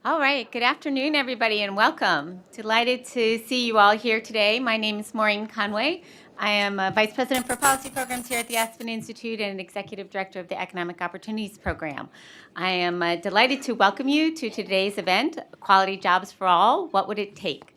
All right, good afternoon, everybody, and welcome. Delighted to see you all here today. My name is Maureen Conway. I am Vice President for Policy Programs here at the Aspen Institute and Executive Director of the Economic Opportunities Program. I am delighted to welcome you to today's event, Quality Jobs for All, What Would It Take?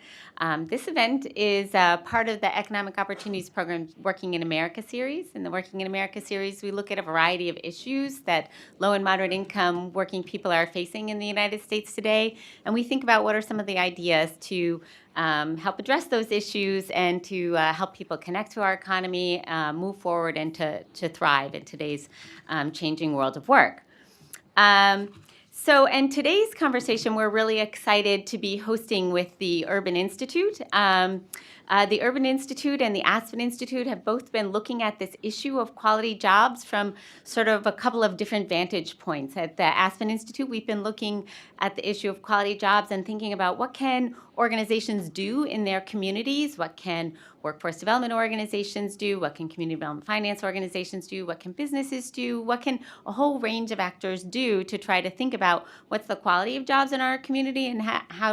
This event is part of the Economic Opportunities Program Working in America series. In the Working in America series, we look at a variety of issues that low and moderate income working people are facing in the United States today, and we think about what are some of the ideas to help address those issues and to help people connect to our economy, move forward, and to thrive in today's changing world of work. In today's conversation, we're really excited to be hosting with the Urban Institute. The Urban Institute and the Aspen Institute have both been looking at this issue of quality jobs from sort of a couple of different vantage points. At the Aspen Institute, we've been looking at the issue of quality jobs and thinking about what can organizations do in their communities, what can workforce development organizations do, what can community development finance organizations do, what can businesses do, what can a whole range of actors do to try to think about what's the quality of jobs in our community and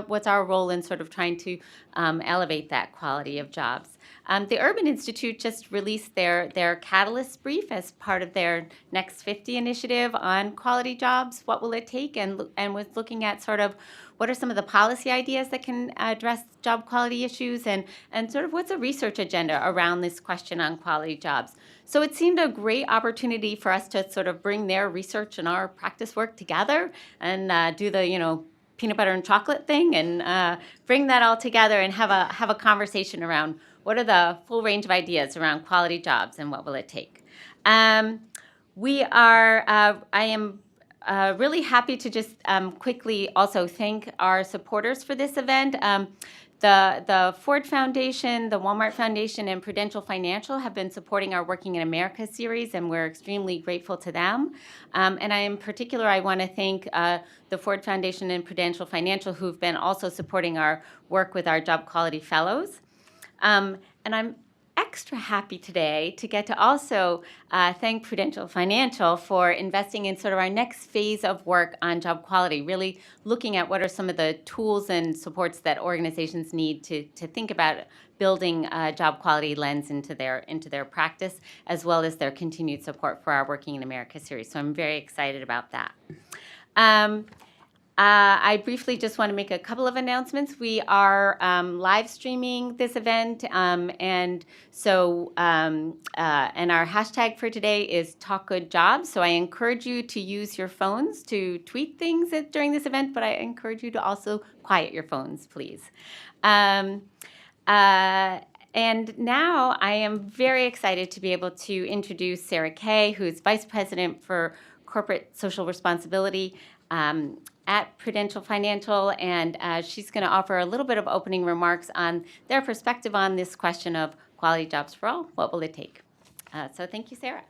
what's our role in sort of trying to elevate that quality of jobs. The Urban Institute just released their Catalyst brief as part of their Next 50 initiative on quality jobs, what will it take, and was looking at sort of what are some of the policy ideas that can address job quality issues and sort of what's a research agenda around this question on quality jobs. So it seemed a great opportunity for us to sort of bring their research and our practice work together and do the, peanut butter and chocolate thing and bring that all together and have a conversation around what are the full range of ideas around quality jobs and what will it take. I am really happy to just quickly also thank our supporters for this event. The Ford Foundation, the Walmart Foundation, and Prudential Financial have been supporting our Working in America series, and we're extremely grateful to them. And in particular, I want to thank the Ford Foundation and Prudential Financial, who've been also supporting our work with our Job Quality Fellows. And I'm extra happy today to get to also thank Prudential Financial for investing in sort of our next phase of work on job quality, really looking at what are some of the tools and supports that organizations need to think about building a job quality lens into their practice, as well as their continued support for our Working in America series. So I'm very excited about that. I briefly just want to make a couple of announcements. We are live streaming this event, and our hashtag for today is Talk Good Jobs. So I encourage you to use your phones to tweet things during this event, but I encourage you to also quiet your phones, please. And now I am very excited to be able to introduce Sarah Kay, who's Vice President for Corporate Social Responsibility at Prudential Financial, and she's going to offer a little bit of opening remarks on their perspective on this question of quality jobs for all. What will it take? So thank you, Sarah.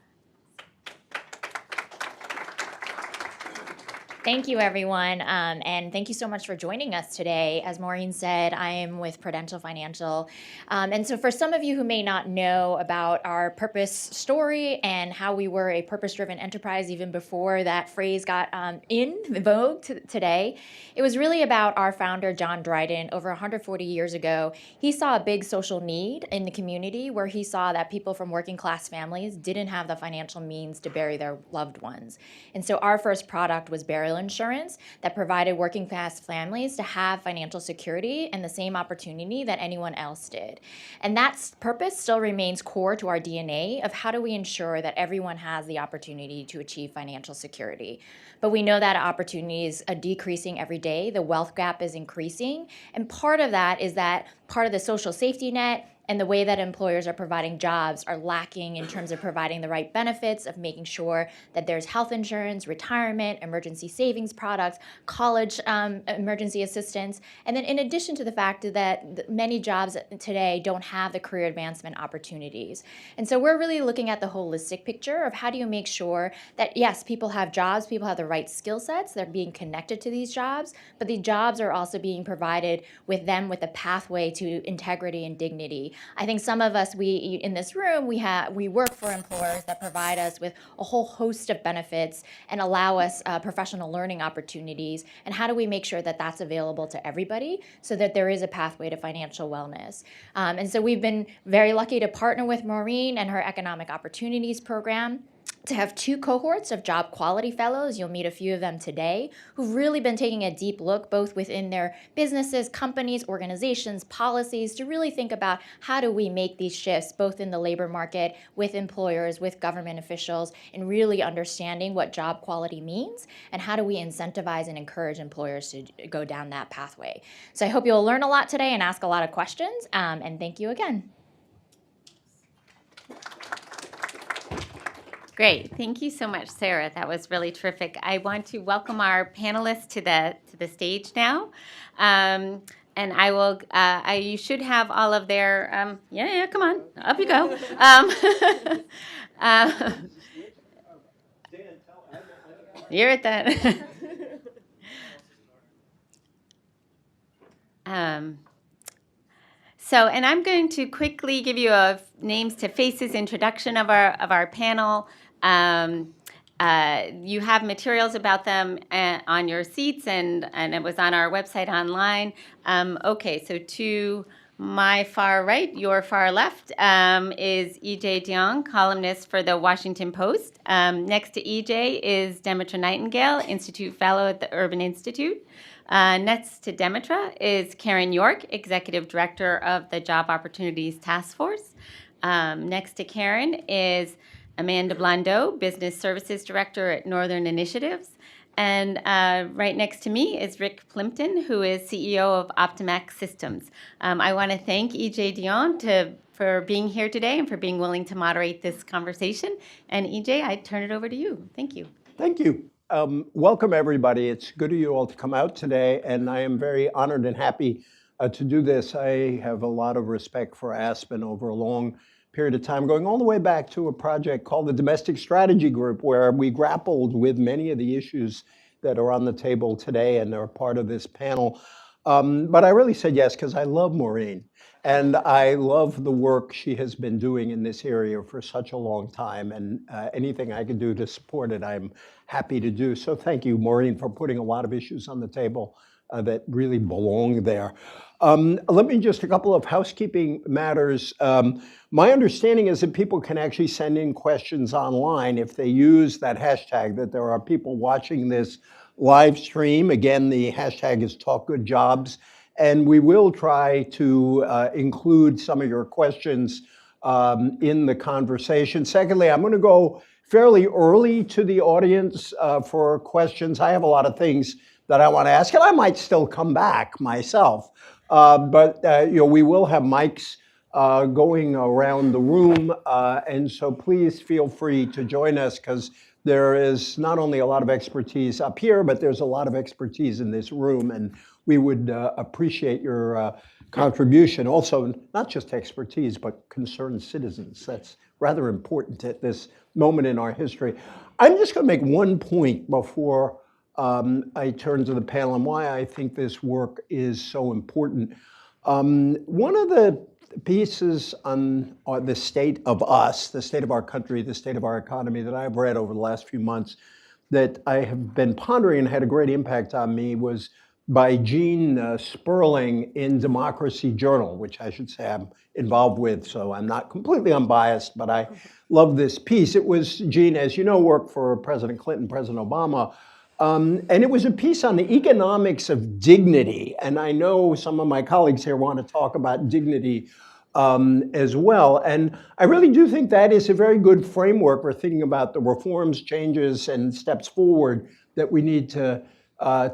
Thank you, everyone, and thank you so much for joining us today. As Maureen said, I am with Prudential Financial, and so for some of you who may not know about our purpose story and how we were a purpose-driven enterprise even before that phrase got in vogue today, it was really about our founder, John Dryden, over 140 years ago. He saw a big social need in the community where he saw that people from working class families didn't have the financial means to bury their loved ones. And so our first product was burial insurance that provided working class families to have financial security and the same opportunity that anyone else did. And that purpose still remains core to our DNA of how do we ensure that everyone has the opportunity to achieve financial security. But we know that opportunity is decreasing every day. The wealth gap is increasing. And part of that is that part of the social safety net and the way that employers are providing jobs are lacking in terms of providing the right benefits, of making sure that there's health insurance, retirement, emergency savings products, college emergency assistance, and then in addition to the fact that many jobs today don't have the career advancement opportunities. And so we're really looking at the holistic picture of how do you make sure that, yes, people have jobs, people have the right skill sets, they're being connected to these jobs, but the jobs are also being provided with them with a pathway to integrity and dignity I think some of us, we in this room, we work for employers that provide us with a whole host of benefits and allow us professional learning opportunities. And how do we make sure that that's available to everybody so that there is a pathway to financial wellness? And so we've been very lucky to partner with Maureen and her Economic Opportunities Program to have 2 cohorts of job quality fellows. You'll meet a few of them today who've really been taking a deep look both within their businesses, companies, organizations, policies to really think about how do we make these shifts both in the labor market, with employers, with government officials, and really understanding what job quality means and how do we incentivize and encourage employers to go down that pathway. So I hope you'll learn a lot today and ask a lot of questions, and thank you again. Great. Thank you so much, Sarah. That was really terrific. I want to welcome our panelists to the stage now. And I will, you should have all of their, come on, up you go. You're at that. And I'm going to quickly give you a names to faces introduction of our panel. You have materials about them on your seats, and it was on our website online. Okay, so to my far right, your far left, is E.J. Diong, columnist for the Washington Post. Next to E.J. is Demetra Nightingale, Institute Fellow at the Urban Institute. Next to Demetra is Karen York, Executive Director of the Job Opportunities Task Force. Next to Karen is Amanda Blondeau, Business Services Director at Northern Initiatives. And right next to me is Rick Plimpton, who is CEO of Optimax Systems. I want to thank E.J. Dion for being here today and for being willing to moderate this conversation. And E.J., I turn it over to you. Thank you. Thank you. Welcome, everybody. It's good of you all to come out today, and I am very honored and happy to do this. I have a lot of respect for Aspen over a long period of time, going all the way back to a project called the Domestic Strategy Group, where we grappled with many of the issues that are on the table today and are part of this panel. But I really said yes because I love Maureen, and I love the work she has been doing in this area for such a long time, and anything I can do to support it, I'm happy to do. So thank you, Maureen, for putting a lot of issues on the table that really belong there. Let me just a couple of housekeeping matters. My understanding is that people can actually send in questions online if they use that hashtag, that there are people watching this live stream. Again, the hashtag is TalkGoodJobs, and we will try to include some of your questions in the conversation. Secondly, I'm going to go fairly early to the audience for questions. I have a lot of things that I want to ask, and I might still come back myself. But we will have mics going around the room, and so please feel free to join us because there is not only a lot of expertise up here, but there's a lot of expertise in this room, and we would appreciate your contribution. Also, not just expertise, but concerned citizens. That's rather important at this moment in our history. I'm just going to make one point before I turn to the panel and why I think this work is so important. One of the pieces on the state of us, the state of our country, the state of our economy that I've read over the last few months that I have been pondering and had a great impact on me was by Gene Sperling in Democracy Journal, which I should say I'm involved with, so I'm not completely unbiased, but I love this piece. It was, Gene, as you know, worked for President Clinton, President Obama, and it was a piece on the economics of dignity. And I know some of my colleagues here want to talk about dignity as well. And I really do think that is a very good framework for thinking about the reforms, changes, and steps forward that we need to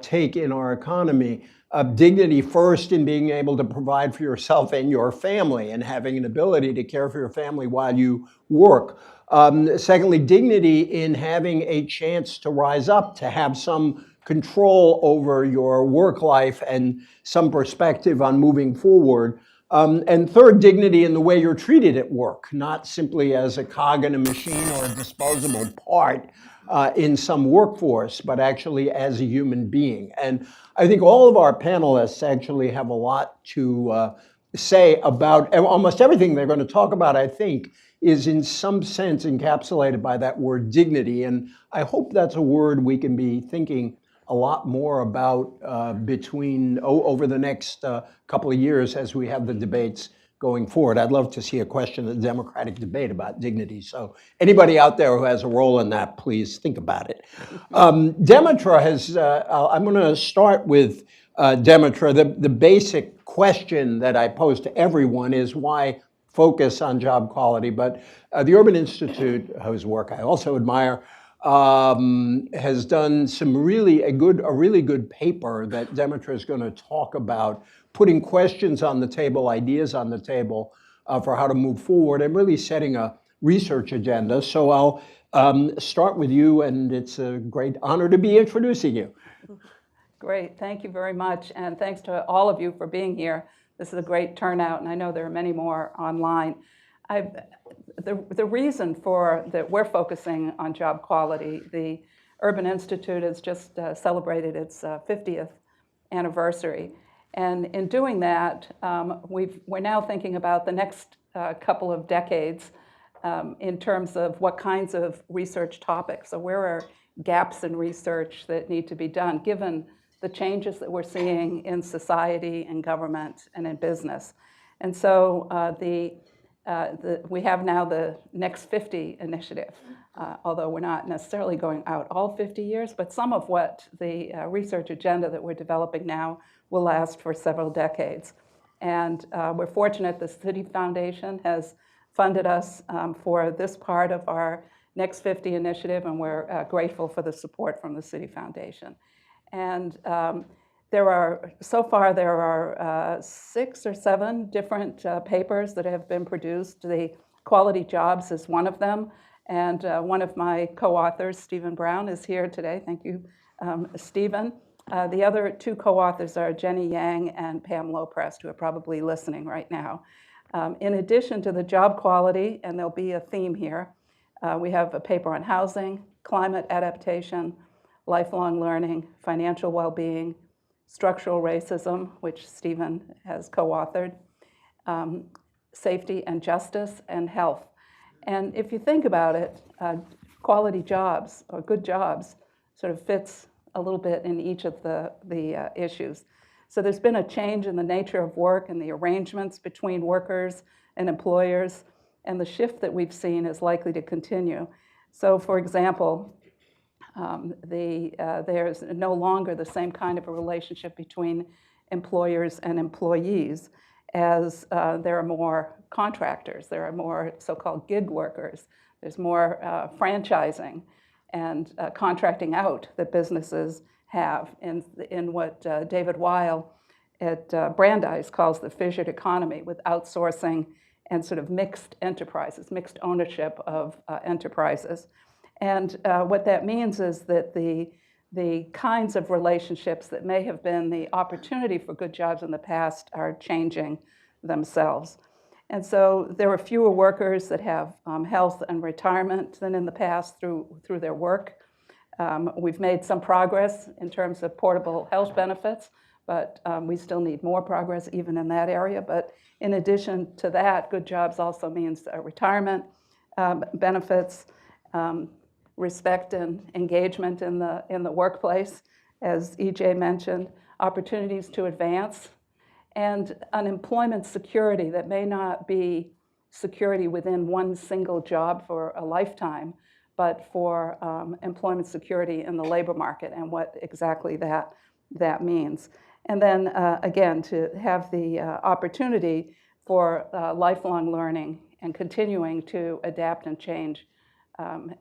take in our economy. Dignity first in being able to provide for yourself and your family and having an ability to care for your family while you work. Secondly, dignity in having a chance to rise up, to have some control over your work life and some perspective on moving forward. And third, dignity in the way you're treated at work, not simply as a cog in a machine or a disposable part in some workforce, but actually as a human being. And I think all of our panelists actually have a lot to say about almost everything they're going to talk about, I think, is in some sense encapsulated by that word dignity. And I hope that's a word we can be thinking a lot more about over the next couple of years as we have the debates going forward. I'd love to see a question, a democratic debate about dignity. So anybody out there who has a role in that, please think about it. Demetra has, I'm going to start with Demetra. The basic question that I pose to everyone is why focus on job quality? But the Urban Institute, whose work I also admire, has done some a really good paper that Demetra is going to talk about, putting questions on the table, ideas on the table for how to move forward, and really setting a research agenda. So I'll start with you, and it's a great honor to be introducing you. Great, thank you very much, and thanks to all of you for being here. This is a great turnout, and I know there are many more online. The reason for that we're focusing on job quality, the Urban Institute has just celebrated its 50th anniversary, and in doing that, we're now thinking about the next couple of decades in terms of what kinds of research topics. So where are gaps in research that need to be done, given the changes that we're seeing in society and government and in business. And so we have now the Next 50 initiative, although we're not necessarily going out all 50 years, but some of what the research agenda that we're developing now will last for several decades. And we're fortunate the City Foundation has funded us for this part of our Next 50 initiative, and we're grateful for the support from the City Foundation. And so far there are 6 or 7 different papers that have been produced. The Quality Jobs is one of them, and one of my co-authors, Stephen Brown, is here today. Thank you, Stephen. The other 2 co-authors are Jenny Yang and Pam Loprest, who are probably listening right now. In addition to the job quality, and there'll be a theme here, we have a paper on housing, climate adaptation, lifelong learning, financial well-being, structural racism, which Stephen has co-authored, safety and justice, and health. And if you think about it, quality jobs or good jobs sort of fits a little bit in each of the issues. So there's been a change in the nature of work and the arrangements between workers and employers, and the shift that we've seen is likely to continue. So for example, there's no longer the same kind of a relationship between employers and employees, as there are more contractors, there are more so-called gig workers, there's more franchising and contracting out that businesses have in what David Weil at Brandeis calls the fissured economy, with outsourcing and sort of mixed enterprises, mixed ownership of enterprises. And what that means is that the kinds of relationships that may have been the opportunity for good jobs in the past are changing themselves. And so there are fewer workers that have health and retirement than in the past through their work. We've made some progress in terms of portable health benefits, but we still need more progress even in that area. But in addition to that, good jobs also means retirement benefits, respect and engagement in the workplace, as EJ mentioned, opportunities to advance, and unemployment security that may not be security within one single job for a lifetime, but for employment security in the labor market and what exactly that means. And then again, to have the opportunity for lifelong learning and continuing to adapt and change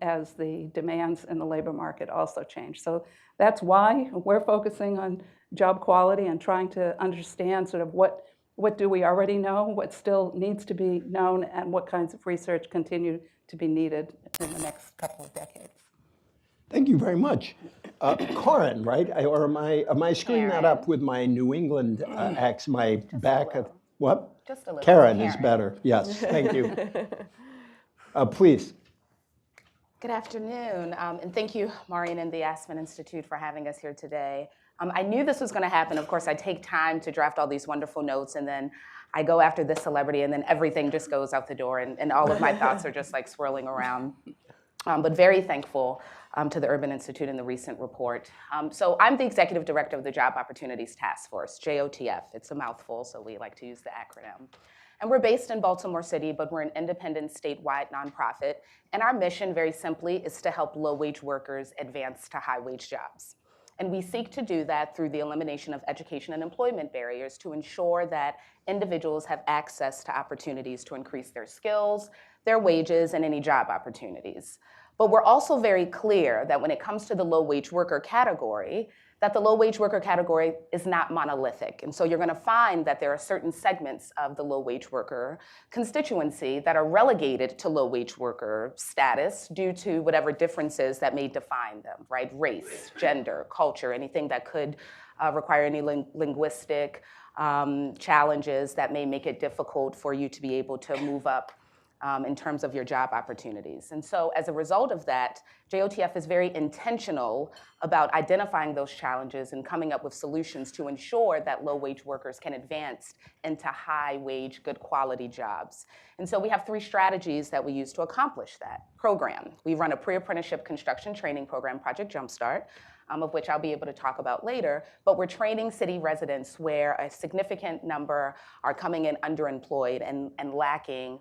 as the demands in the labor market also change. So that's why we're focusing on job quality and trying to understand sort of what do we already know, what still needs to be known, and what kinds of research continue to be needed in the next couple of decades. Thank you very much. Karen, right? Or am I screwing that up with my New England accent, my back of, what? Just a little. Karen is better. Yes, thank you. Please. Good afternoon, and thank you, Maureen and the Aspen Institute, for having us here today. I knew this was going to happen. Of course, I take time to draft all these wonderful notes, and then I go after this celebrity, and then everything just goes out the door, and all of my thoughts are just like swirling around. But very thankful to the Urban Institute in the recent report. So I'm the executive director of the Job Opportunities Task Force, JOTF. It's a mouthful, so we like to use the acronym. And we're based in Baltimore City, but we're an independent statewide nonprofit. And our mission, very simply, is to help low-wage workers advance to high-wage jobs. And we seek to do that through the elimination of education and employment barriers to ensure that individuals have access to opportunities to increase their skills, their wages, and any job opportunities. But we're also very clear that when it comes to the low-wage worker category, that the low-wage worker category is not monolithic. And so you're gonna find that there are certain segments of the low-wage worker constituency that are relegated to low-wage worker status due to whatever differences that may define them, right? Race, gender, culture, anything that could require any linguistic challenges that may make it difficult for you to be able to move up in terms of your job opportunities. And so as a result of that, JOTF is very intentional about identifying those challenges and coming up with solutions to ensure that low-wage workers can advance into high-wage, good quality jobs. And so we have 3 strategies that we use to accomplish that program. We run a pre-apprenticeship construction training program, Project Jumpstart, of which I'll be able to talk about later, but we're training city residents where a significant number are coming in underemployed and lacking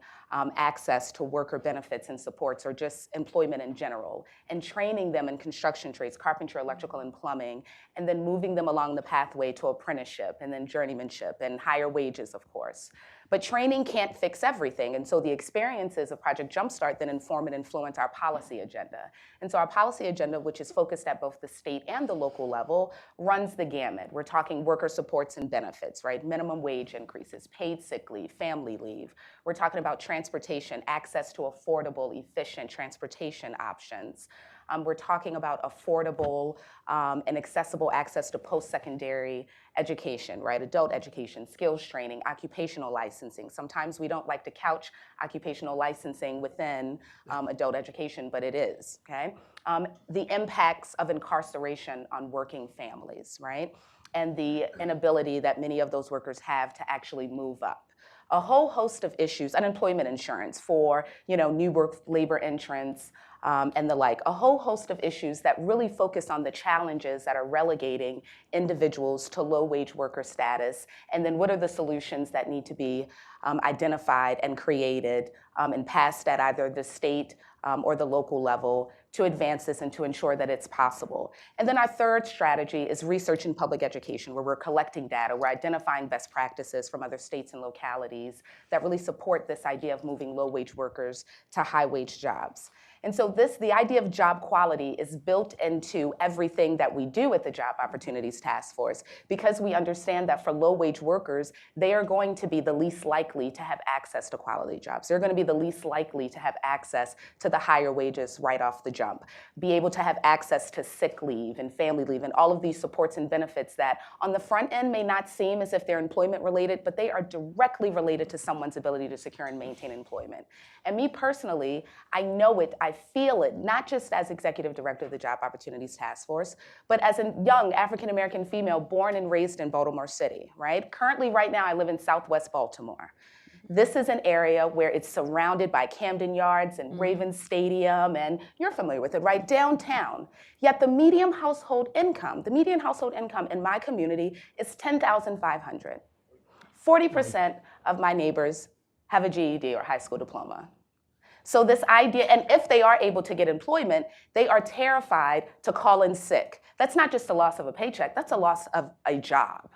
access to worker benefits and supports or just employment in general, and training them in construction trades, carpentry, electrical, and plumbing, and then moving them along the pathway to apprenticeship and then journeymanship and higher wages, of course. But training can't fix everything, and so the experiences of Project Jumpstart then inform and influence our policy agenda. And so our policy agenda, which is focused at both the state and the local level, runs the gamut. We're talking worker supports and benefits, right? Minimum wage increases, paid sick leave, family leave. We're talking about transportation, access to affordable, efficient transportation options. We're talking about affordable and accessible access to post-secondary education, right? Adult education, skills training, occupational licensing. Sometimes we don't like to couch occupational licensing within adult education, but it is, okay? The impacts of incarceration on working families, right? And the inability that many of those workers have to actually move up. A whole host of issues, unemployment insurance for new work labor entrants and the like, a whole host of issues that really focus on the challenges that are relegating individuals to low-wage worker status, and then what are the solutions that need to be identified and created and passed at either the state or the local level to advance this and to ensure that it's possible. And then our third strategy is research in public education, where we're collecting data, we're identifying best practices from other states and localities that really support this idea of moving low-wage workers to high-wage jobs. And so the idea of job quality is built into everything that we do at the Job Opportunities Task Force, because we understand that for low-wage workers, they are going to be the least likely to have access to quality jobs. They're going to be the least likely to have access to the higher wages right off the jump, be able to have access to sick leave and family leave and all of these supports and benefits that on the front end may not seem as if they're employment related, but they are directly related to someone's ability to secure and maintain employment. And me personally, I know it, I feel it, not just as executive director of the Job Opportunities Task Force, but as a young African-American female born and raised in Baltimore City, right? Currently, right now, I live in Southwest Baltimore. This is an area where it's surrounded by Camden Yards and Ravens Stadium, and you're familiar with it, right? Downtown. Yet the median household income in my community is $10,500. 40% of my neighbors have a GED or high school diploma. So this idea, and if they are able to get employment, they are terrified to call in sick. That's not just a loss of a paycheck, that's a loss of a job.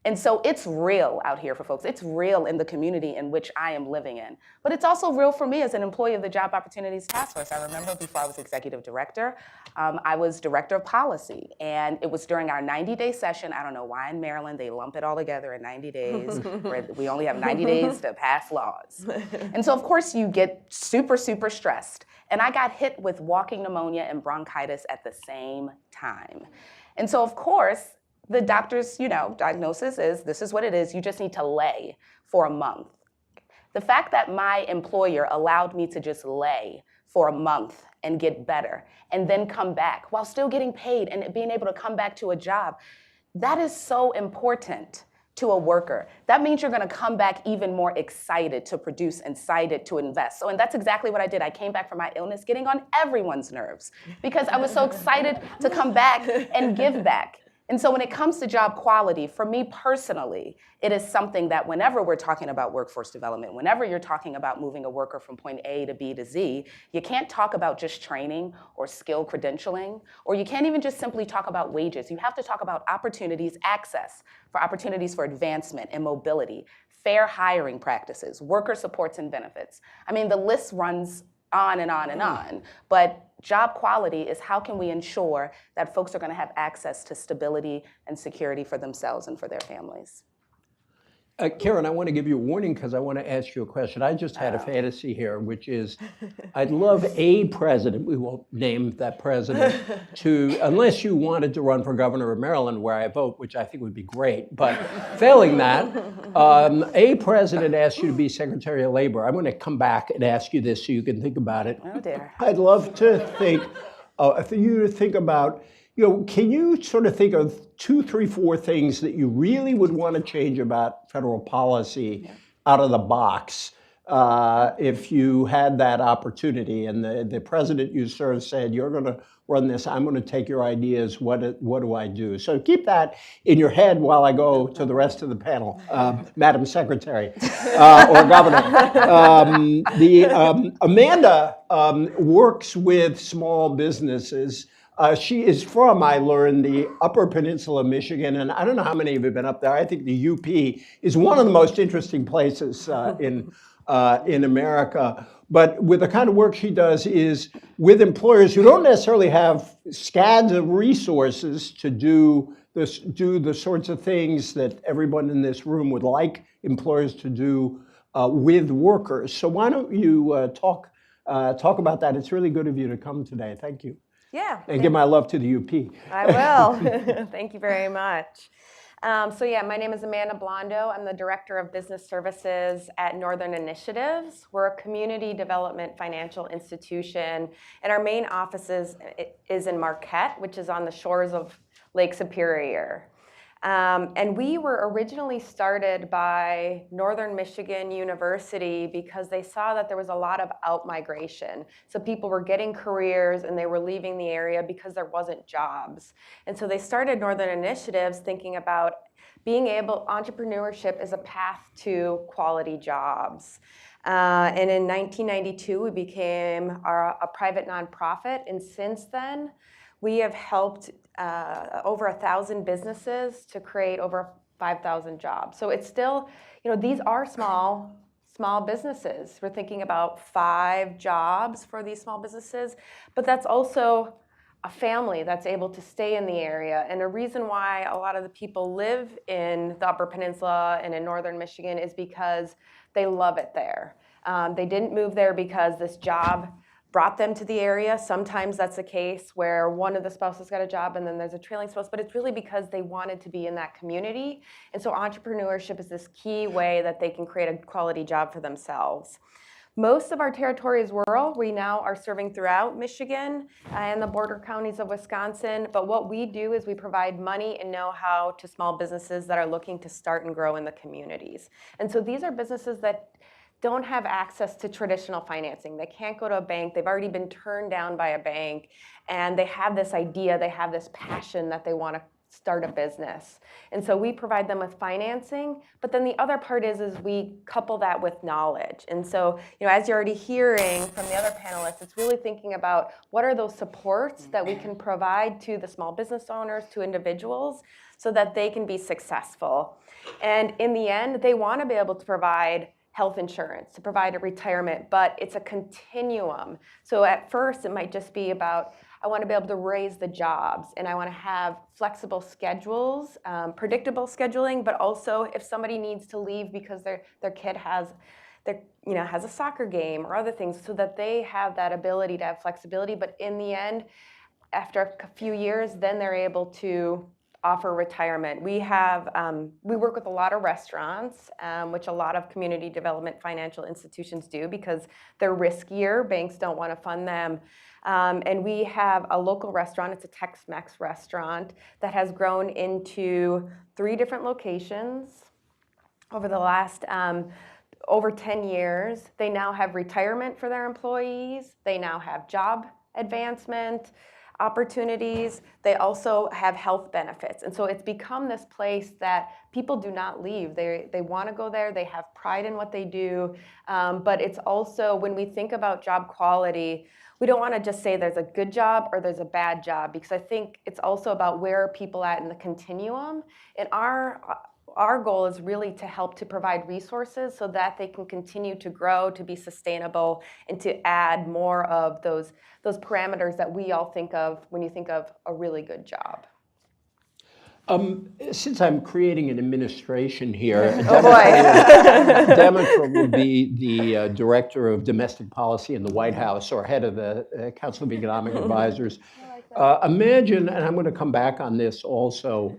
And so it's real out here for folks. It's real in the community in which I am living in. But it's also real for me as an employee of the Job Opportunities Task Force. I remember before I was executive director, I was director of policy. And it was during our 90-day session. I don't know why in Maryland they lump it all together in 90 days, where we only have 90 days to pass laws. And so, of course, you get super, super stressed. And I got hit with walking pneumonia and bronchitis at the same time. And so, of course, the doctor's, diagnosis is, this is what it is, you just need to lay for a month. The fact that my employer allowed me to just lay for a month and get better and then come back while still getting paid and being able to come back to a job, That is so important to a worker. That means you're gonna come back even more excited to produce and excited to invest. And that's exactly what I did. I came back from my illness getting on everyone's nerves because I was so excited to come back and give back. And so when it comes to job quality, for me personally, it is something that whenever we're talking about workforce development, whenever you're talking about moving a worker from point A to B to Z, you can't talk about just training or skill credentialing, or you can't even just simply talk about wages. You have to talk about opportunities, access for opportunities for advancement and mobility, fair hiring practices, worker supports and benefits. I mean, the list runs on and on and on, but job quality is how can we ensure that folks are going to have access to stability and security for themselves and for their families. Karen, I want to give you a warning because I want to ask you a question. I just had a fantasy here, which is I'd love a president, we won't name that president, to, unless you wanted to run for governor of Maryland where I vote, which I think would be great, but failing that, a president asks you to be Secretary of Labor. I'm going to come back and ask you this so you can think about it. Oh dear. I'd love to think, for you to think about, can you sort of think of 2, 3, 4 things that you really would want to change about federal policy out of the box if you had that opportunity? And the president you served said, you're going to run this, I'm going to take your ideas, what do I do? So keep that in your head while I go to the rest of the panel, Madam Secretary or Governor. Amanda works with small businesses. She is from, I learned, the Upper Peninsula of Michigan, and I don't know how many of you have been up there. I think the UP is one of the most interesting places in America. But with the kind of work she does is with employers who don't necessarily have scads of resources to do the sorts of things that everyone in this room would like employers to do with workers. So why don't you talk about that? It's really good of you to come today. Thank you. Yeah. And give my love to the UP. I will. Thank you very much. My name is Amanda Blondo. I'm the Director of Business Services at Northern Initiatives. We're a community development financial institution, and our main office is in Marquette, which is on the shores of Lake Superior. And we were originally started by Northern Michigan University because they saw that there was a lot of out-migration. So people were getting careers and they were leaving the area because there wasn't jobs. And so they started Northern Initiatives thinking about entrepreneurship is a path to quality jobs. And in 1992, we became a private nonprofit. And since then, we have helped over 1,000 businesses to create over 5,000 jobs. So it's still, these are small businesses. We're thinking about 5 jobs for these small businesses, but that's also a family that's able to stay in the area. And a reason why a lot of the people live in the Upper Peninsula and in Northern Michigan is because they love it there. They didn't move there because this job brought them to the area. Sometimes that's the case where one of the spouses got a job and then there's a trailing spouse, but it's really because they wanted to be in that community. And so entrepreneurship is this key way that they can create a quality job for themselves. Most of our territory is rural. We now are serving throughout Michigan and the border counties of Wisconsin. But what we do is we provide money and know-how to small businesses that are looking to start and grow in the communities. And so these are businesses that don't have access to traditional financing. They can't go to a bank. They've already been turned down by a bank. And they have this idea, they have this passion that they want to start a business. And so we provide them with financing. But then the other part is we couple that with knowledge. And so, as you're already hearing from the other panelists, it's really thinking about what are those supports that we can provide to the small business owners, to individuals, so that they can be successful. And in the end, they want to be able to provide health insurance, to provide a retirement, but it's a continuum. So at first, it might just be about, I want to be able to raise the jobs, and I want to have flexible schedules, predictable scheduling, but also if somebody needs to leave because their kid has a soccer game or other things, so that they have that ability to have flexibility. But in the end, after a few years, then they're able to offer retirement. We work with a lot of restaurants, which a lot of community development financial institutions do because they're riskier. Banks don't want to fund them. And we have a local restaurant, it's a Tex-Mex restaurant that has grown into 3 different locations over the last over 10 years. They now have retirement for their employees. They now have job advancement opportunities. They also have health benefits. And so it's become this place that people do not leave. They want to go there. They have pride in what they do. But it's also, when we think about job quality, we don't want to just say there's a good job or there's a bad job, because I think it's also about where are people at in the continuum. And our goal is really to help to provide resources so that they can continue to grow, to be sustainable, and to add more of those parameters that we all think of when you think of a really good job. Since I'm creating an administration here, Oh boy. Demetra will be the director of domestic policy in the White House, or head of the Council of Economic Advisors. Imagine, and I'm going to come back on this also,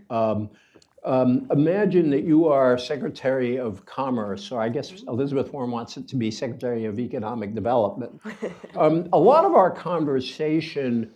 imagine that you are Secretary of Commerce, or I guess Elizabeth Warren wants it to be Secretary of Economic Development. A lot of our conversation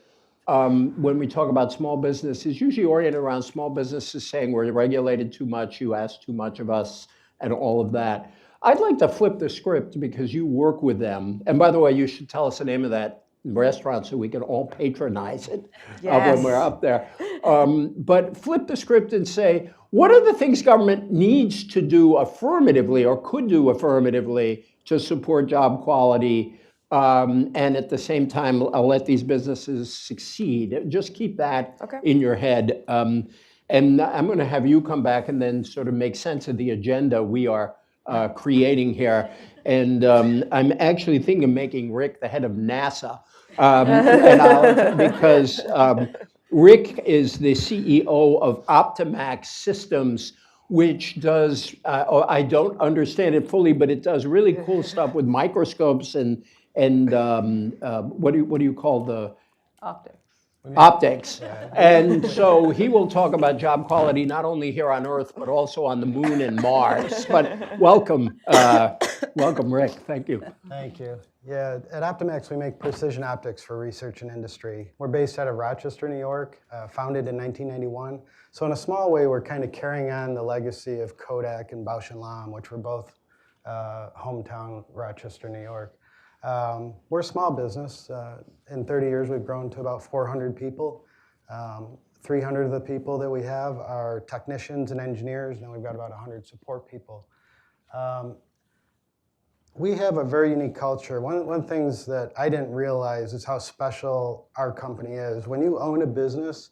when we talk about small business is usually oriented around small businesses saying we're regulated too much, you ask too much of us, and all of that. I'd like to flip the script because you work with them. And by the way, you should tell us the name of that restaurant so we can all patronize it when we're up there. But flip the script and say, what are the things government needs to do affirmatively or could do affirmatively to support job quality? And at the same time, I'll let these businesses succeed. Just keep that in your head. And I'm going to have you come back and then sort of make sense of the agenda we are creating here. And I'm actually thinking of making Rick the head of NASA. Because Rick is the CEO of Optimax Systems, which does, I don't understand it fully, but it does really cool stuff with microscopes and what do you call the optics. And so he will talk about job quality not only here on Earth but also on the Moon and Mars. But welcome, Rick. Thank you. Thank you. Yeah, at Optimax we make precision optics for research and industry. We're based out of Rochester, New York, founded in 1991. So in a small way, we're kind of carrying on the legacy of Kodak and Bausch & Lomb, which were both hometown Rochester, New York. We're a small business. In 30 years, we've grown to about 400 people. 300 of the people that we have are technicians and engineers, and then we've got about 100 support people. We have a very unique culture. One of the things that I didn't realize is how special our company is. When you own a business,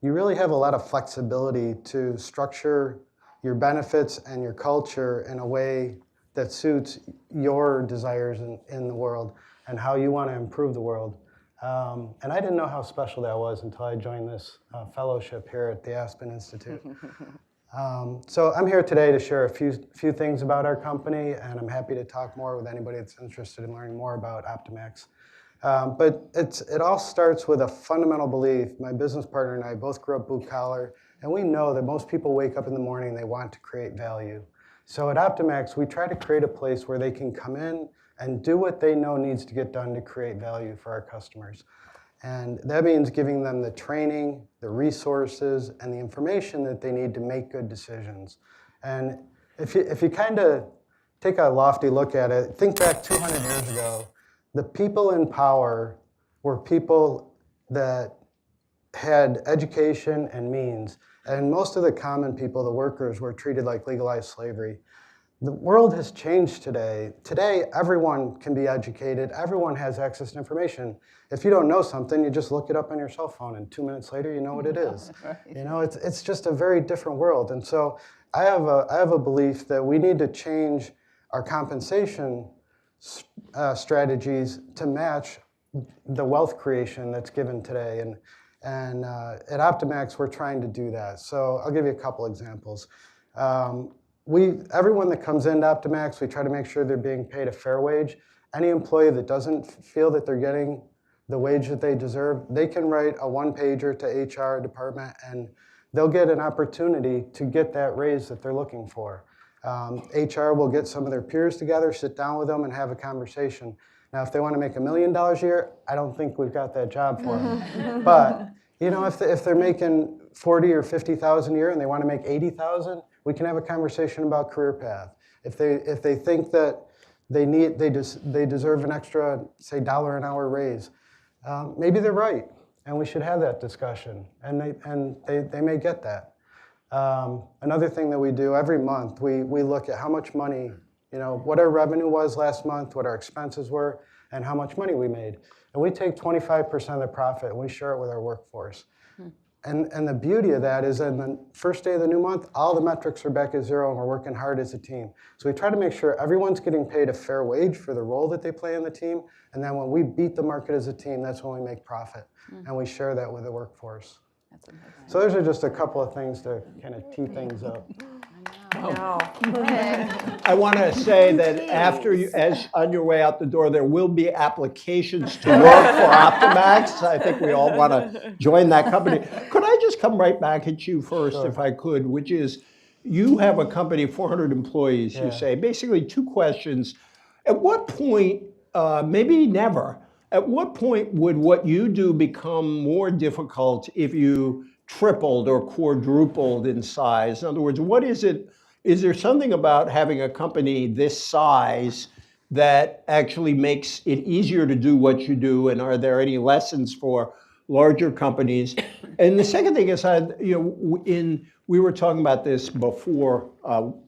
you really have a lot of flexibility to structure your benefits and your culture in a way that suits your desires in the world and how you want to improve the world. And I didn't know how special that was until I joined this fellowship here at the Aspen Institute. So I'm here today to share a few things about our company, and I'm happy to talk more with anybody that's interested in learning more about Optimax. But it all starts with a fundamental belief. My business partner and I both grew up blue collar, and we know that most people wake up in the morning and they want to create value. So at Optimax, we try to create a place where they can come in and do what they know needs to get done to create value for our customers. And that means giving them the training, the resources, and the information that they need to make good decisions. And if you kind of take a lofty look at it, think back 200 years ago, the people in power were people that had education and means. And most of the common people, the workers, were treated like legalized slavery. The world has changed today. Today, everyone can be educated. Everyone has access to information. If you don't know something, you just look it up on your cell phone, and 2 minutes later, you know what it is. You know, it's just a very different world. And so I have a belief that we need to change our compensation strategies to match the wealth creation that's given today. And at Optimax, we're trying to do that. So I'll give you a couple examples. Everyone that comes into Optimax, we try to make sure they're being paid a fair wage. Any employee that doesn't feel that they're getting the wage that they deserve, they can write a one-pager to HR department, and they'll get an opportunity to get that raise that they're looking for. HR will get some of their peers together, sit down with them, and have a conversation. Now, if they want to make $1 million a year, I don't think we've got that job for them. But if they're making 40 or 50,000 a year and they want to make 80,000, we can have a conversation about career path. If they think that they deserve an extra, say, $1 an hour raise, maybe they're right, and we should have that discussion, and they may get that. Another thing that we do every month, we look at how much money, what our revenue was last month, what our expenses were, and how much money we made. And we take 25% of the profit and we share it with our workforce. And the beauty of that is in the first day of the new month, all the metrics are back at zero and we're working hard as a team. So we try to make sure everyone's getting paid a fair wage for the role that they play in the team. And then when we beat the market as a team, that's when we make profit. And we share that with the workforce. That's amazing. So those are just a couple of things to kind of tee things up. I want to say that after as on your way out the door, there will be applications to work for Optimax. I think we all want to join that company. Could I just come right back at you first, if I could, which is, you have a company, 400 employees, you say. Basically, two questions. At what point, maybe never, at what point would what you do become more difficult if you tripled or quadrupled in size? In other words, what is it? Is there something about having a company this size that actually makes it easier to do what you do? And are there any lessons for larger companies? And the second thing is, we were talking about this before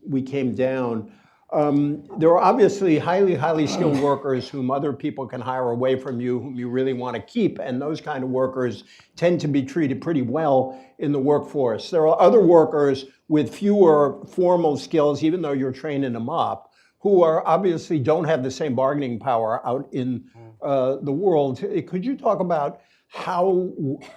we came down. There are obviously highly skilled workers whom other people can hire away from you, whom you really want to keep, and those kind of workers tend to be treated pretty well in the workforce. There are other workers with fewer formal skills, even though you're training them up, who are obviously don't have the same bargaining power out in the world. Could you talk about how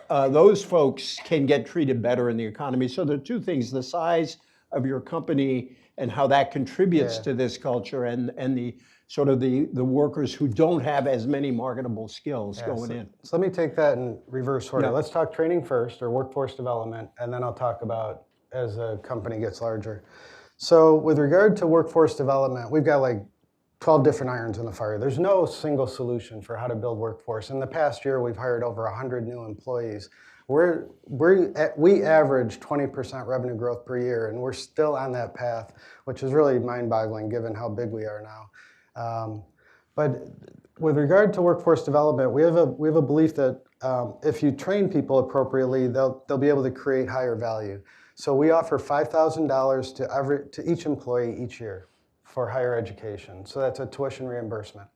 those folks can get treated better in the economy? So there are two things: the size of your company and how that contributes to this culture, and the sort of the workers who don't have as many marketable skills going in. So let me take that in reverse order. Let's talk training first, or workforce development, and then I'll talk about as a company gets larger. So with regard to workforce development, we've got like 12 different irons in the fire. There's no single solution for how to build workforce. In the past year, we've hired over 100 new employees. We average 20% revenue growth per year, and we're still on that path, which is really mind-boggling given how big we are now. But with regard to workforce development, we have a belief that if you train people appropriately, they'll be able to create higher value. So we offer $5,000 to each employee each year for higher education. So that's a tuition reimbursement.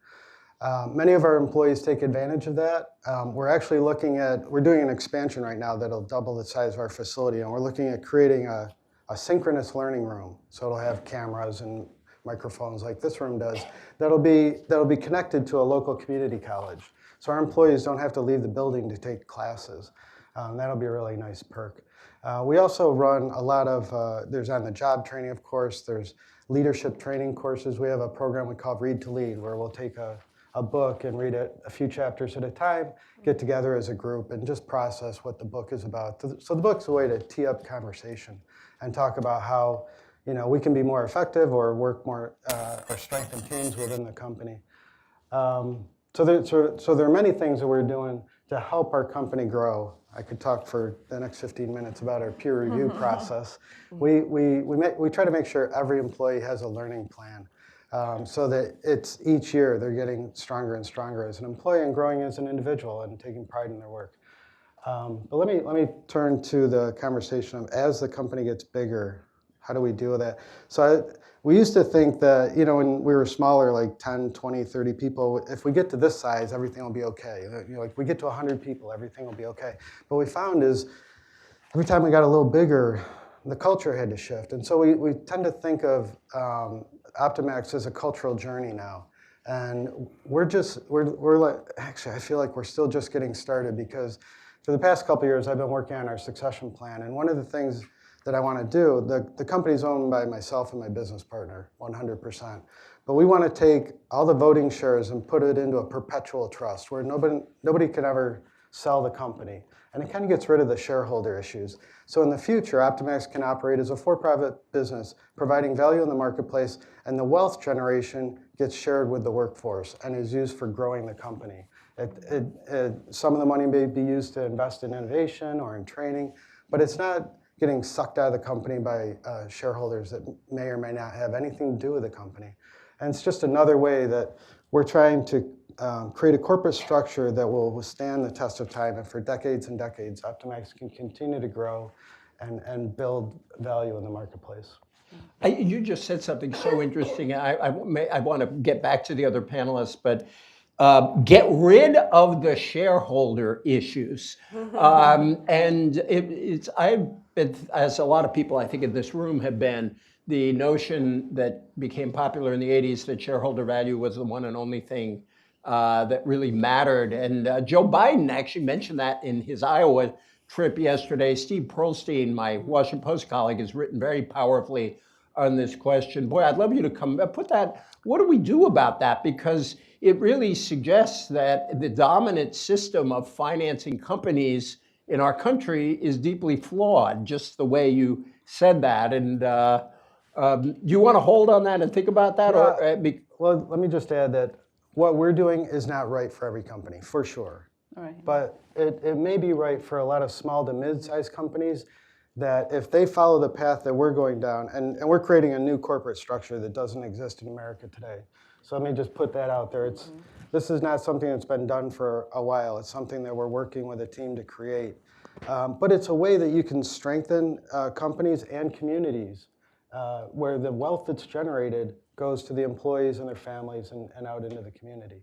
Many of our employees take advantage of that. We're doing an expansion right now that'll double the size of our facility, and we're looking at creating a synchronous learning room. So it'll have cameras and microphones like this room does. That'll be connected to a local community college. So our employees don't have to leave the building to take classes. That'll be a really nice perk. We also run a lot of, there's on-the-job training, of course. There's leadership training courses. We have a program we call Read to Lead, where we'll take a book and read it a few chapters at a time, get together as a group, and just process what the book is about. So the book's a way to tee up conversation and talk about how we can be more effective or work more or strengthen teams within the company. So there are many things that we're doing to help our company grow. I could talk for the next 15 minutes about our peer review process. We try to make sure every employee has a learning plan. So that it's each year they're getting stronger and stronger as an employee and growing as an individual and taking pride in their work. But let me turn to the conversation of, as the company gets bigger, how do we deal with that? So we used to think that, when we were smaller, like 10, 20, 30 people, if we get to this size, everything will be okay. Like we get to 100 people, everything will be okay. But what we found is every time we got a little bigger, the culture had to shift. And so we tend to think of Optimax as a cultural journey now. And we're like, actually, I feel like we're still just getting started, because for the past couple of years, I've been working on our succession plan. And one of the things that I want to do, the company's owned by myself and my business partner, 100%. But we want to take all the voting shares and put it into a perpetual trust where nobody can ever sell the company. And it kind of gets rid of the shareholder issues. So in the future, Optimax can operate as a for-profit business, providing value in the marketplace, and the wealth generation gets shared with the workforce and is used for growing the company. Some of the money may be used to invest in innovation or in training, but it's not getting sucked out of the company by shareholders that may or may not have anything to do with the company. And it's just another way that we're trying to create a corporate structure that will withstand the test of time, and for decades and decades, Optimax can continue to grow and build value in the marketplace. You just said something so interesting. I want to get back to the other panelists, but get rid of the shareholder issues. And I've been, as a lot of people I think in this room have been, the notion that became popular in the 80s that shareholder value was the one and only thing that really mattered. And Joe Biden actually mentioned that in his Iowa trip yesterday. Steve Pearlstein, my Washington Post colleague, has written very powerfully on this question. Boy, I'd love you to come put that. What do we do about that? Because it really suggests that the dominant system of financing companies in our country is deeply flawed, just the way you said that. And do you want to hold on that and think about that? Well, let me just add that what we're doing is not right for every company, for sure. All right. But it may be right for a lot of small to mid-sized companies that if they follow the path that we're going down, and we're creating a new corporate structure that doesn't exist in America today. So let me just put that out there. This is not something that's been done for a while. It's something that we're working with a team to create. But it's a way that you can strengthen companies and communities where the wealth that's generated goes to the employees and their families and out into the community.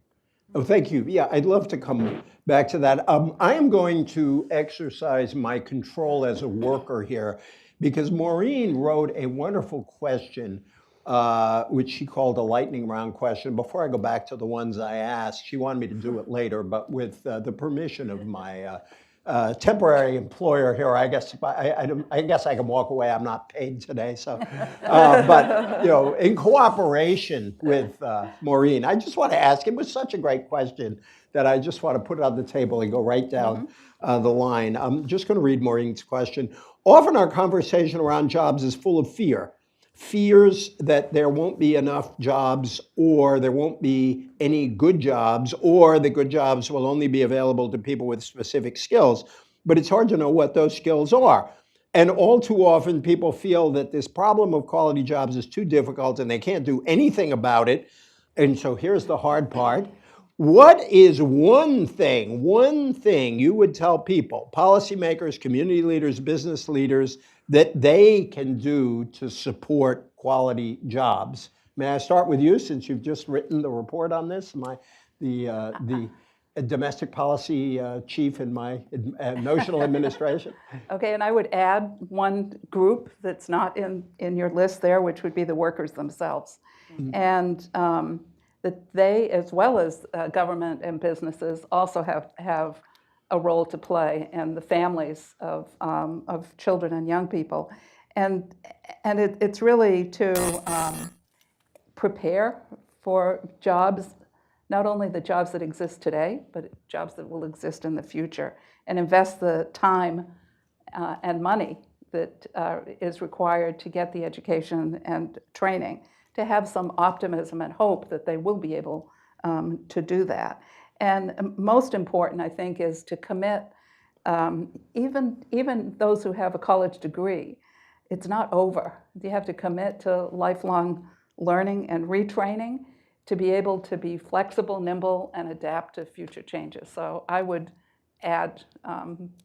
Oh, thank you. Yeah, I'd love to come back to that. I am going to exercise my control as a worker here because Maureen wrote a wonderful question, which she called a lightning round question. Before I go back to the ones I asked, she wanted me to do it later, but with the permission of my temporary employer here, I guess I can walk away. I'm not paid today, so. But in cooperation with Maureen, I just want to ask. It was such a great question that I just want to put it on the table and go right down the line. I'm just going to read Maureen's question. Often our conversation around jobs is full of fears that there won't be enough jobs, or there won't be any good jobs, or the good jobs will only be available to people with specific skills. But it's hard to know what those skills are. And all too often, people feel that this problem of quality jobs is too difficult and they can't do anything about it. And so here's the hard part. What is one thing you would tell people, policymakers, community leaders, business leaders, that they can do to support quality jobs? May I start with you, since you've just written the report on this, the domestic policy chief in my notional administration? Okay, and I would add one group that's not in your list there, which would be the workers themselves. And that they, as well as government and businesses, also have a role to play, and the families of children and young people. And it's really to prepare for jobs, not only the jobs that exist today, but jobs that will exist in the future, and invest the time and money that is required to get the education and training, to have some optimism and hope that they will be able to do that. And most important, I think, is to commit, even those who have a college degree, it's not over. You have to commit to lifelong learning and retraining to be able to be flexible, nimble, and adapt to future changes. So I would add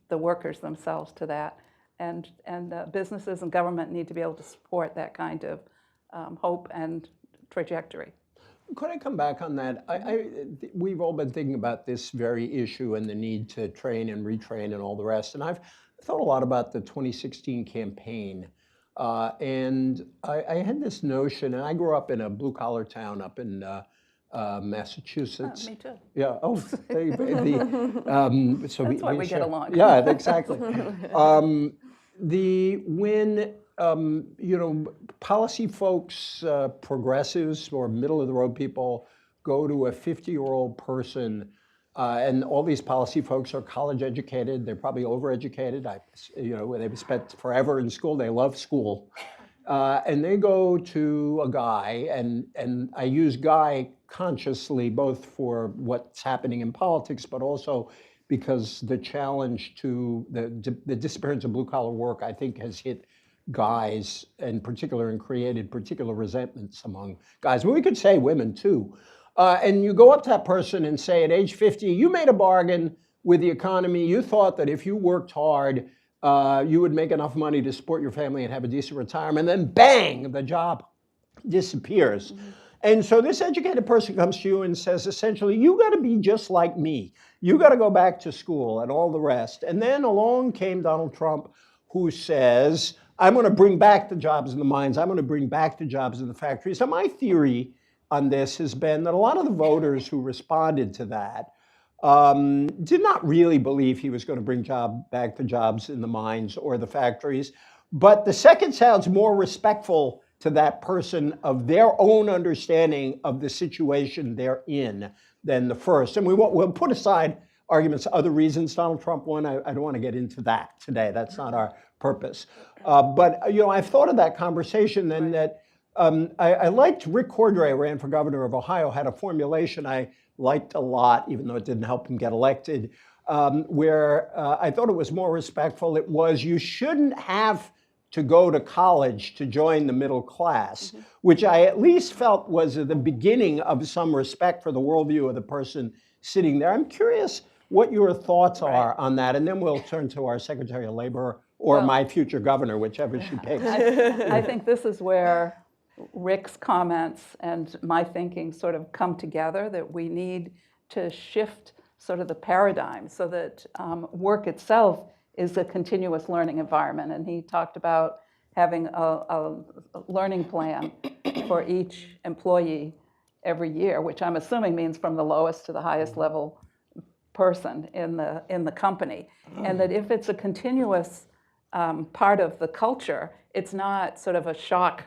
the workers themselves to that. And businesses and government need to be able to support that kind of hope and trajectory. Could I come back on that? We've all been thinking about this very issue and the need to train and retrain and all the rest. And I've thought a lot about the 2016 campaign. And I had this notion, and I grew up in a blue-collar town up in Massachusetts. Me too. Yeah. Oh, so That's why we get along. Yeah, exactly. When policy folks, progressives or middle of the road people go to a 50-year-old person And all these policy folks are college educated. They're probably overeducated. They've spent forever in school. They love school. And they go to a guy, and I use guy consciously, both for what's happening in politics, but also because the challenge to the disappearance of blue-collar work, I think, has hit guys in particular and created particular resentments among guys. But we could say women, too. And you go up to that person and say, at age 50, you made a bargain with the economy. You thought that if you worked hard, you would make enough money to support your family and have a decent retirement. And then bang, the job disappears. Mm-hmm. And so this educated person comes to you and says, essentially, you got to be just like me. You got to go back to school and all the rest. And then along came Donald Trump, who says, I'm going to bring back the jobs in the mines. I'm going to bring back the jobs in the factories. So my theory on this has been that a lot of the voters who responded to that did not really believe he was going to bring back the jobs in the mines or the factories. But the second sounds more respectful to that person of their own understanding of the situation they're in than the first. And we'll put aside arguments, other reasons Donald Trump won. I don't want to get into that today. That's not our purpose. But I've thought of that conversation and that I liked Rick Cordray, ran for governor of Ohio, had a formulation I liked a lot, even though it didn't help him get elected, where I thought it was more respectful. It was, you shouldn't have to go to college to join the middle class, which I at least felt was the beginning of some respect for the worldview of the person sitting there. I'm curious what your thoughts are on that, and then we'll turn to our Secretary of Labor or my future governor, whichever she picks. I think this is where Rick's comments and my thinking sort of come together, that we need to shift sort of the paradigm so that work itself is a continuous learning environment. And he talked about having a learning plan for each employee every year, which I'm assuming means from the lowest to the highest level person in the company. And that if it's a continuous part of the culture, it's not sort of a shock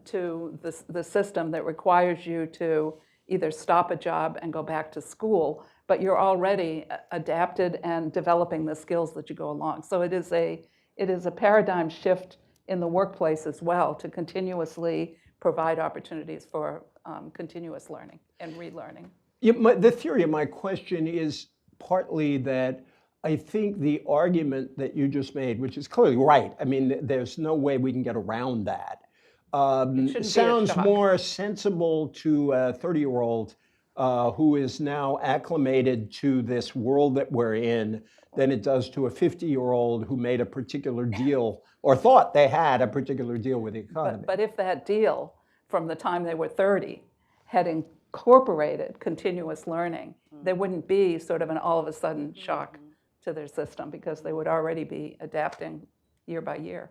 to the system that requires you to either stop a job and go back to school, but you're already adapted and developing the skills that you go along. So it is a paradigm shift in the workplace as well, to continuously provide opportunities for continuous learning and relearning. The theory of my question is partly that I think the argument that you just made, which is clearly right, I mean, there's no way we can get around that, sounds more sensible to a 30-year-old who is now acclimated to this world that we're in than it does to a 50-year-old who made a particular deal or thought they had a particular deal with the economy. But if that deal from the time they were 30 had incorporated continuous learning, there wouldn't be sort of an all of a sudden shock to their system, because they would already be adapting year by year.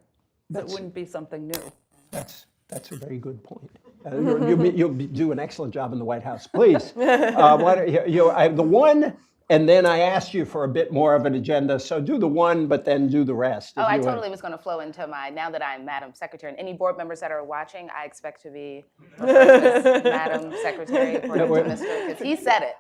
So it wouldn't be something new. That's a very good point. You'll do an excellent job in the White House. Please, the one, and then I asked you for a bit more of an agenda, so do the one, but then do the rest. Oh, I totally was going to flow into now that I'm Madam Secretary, and any board members that are watching, I expect to be Madam Secretary, according to Mr. Because he said it.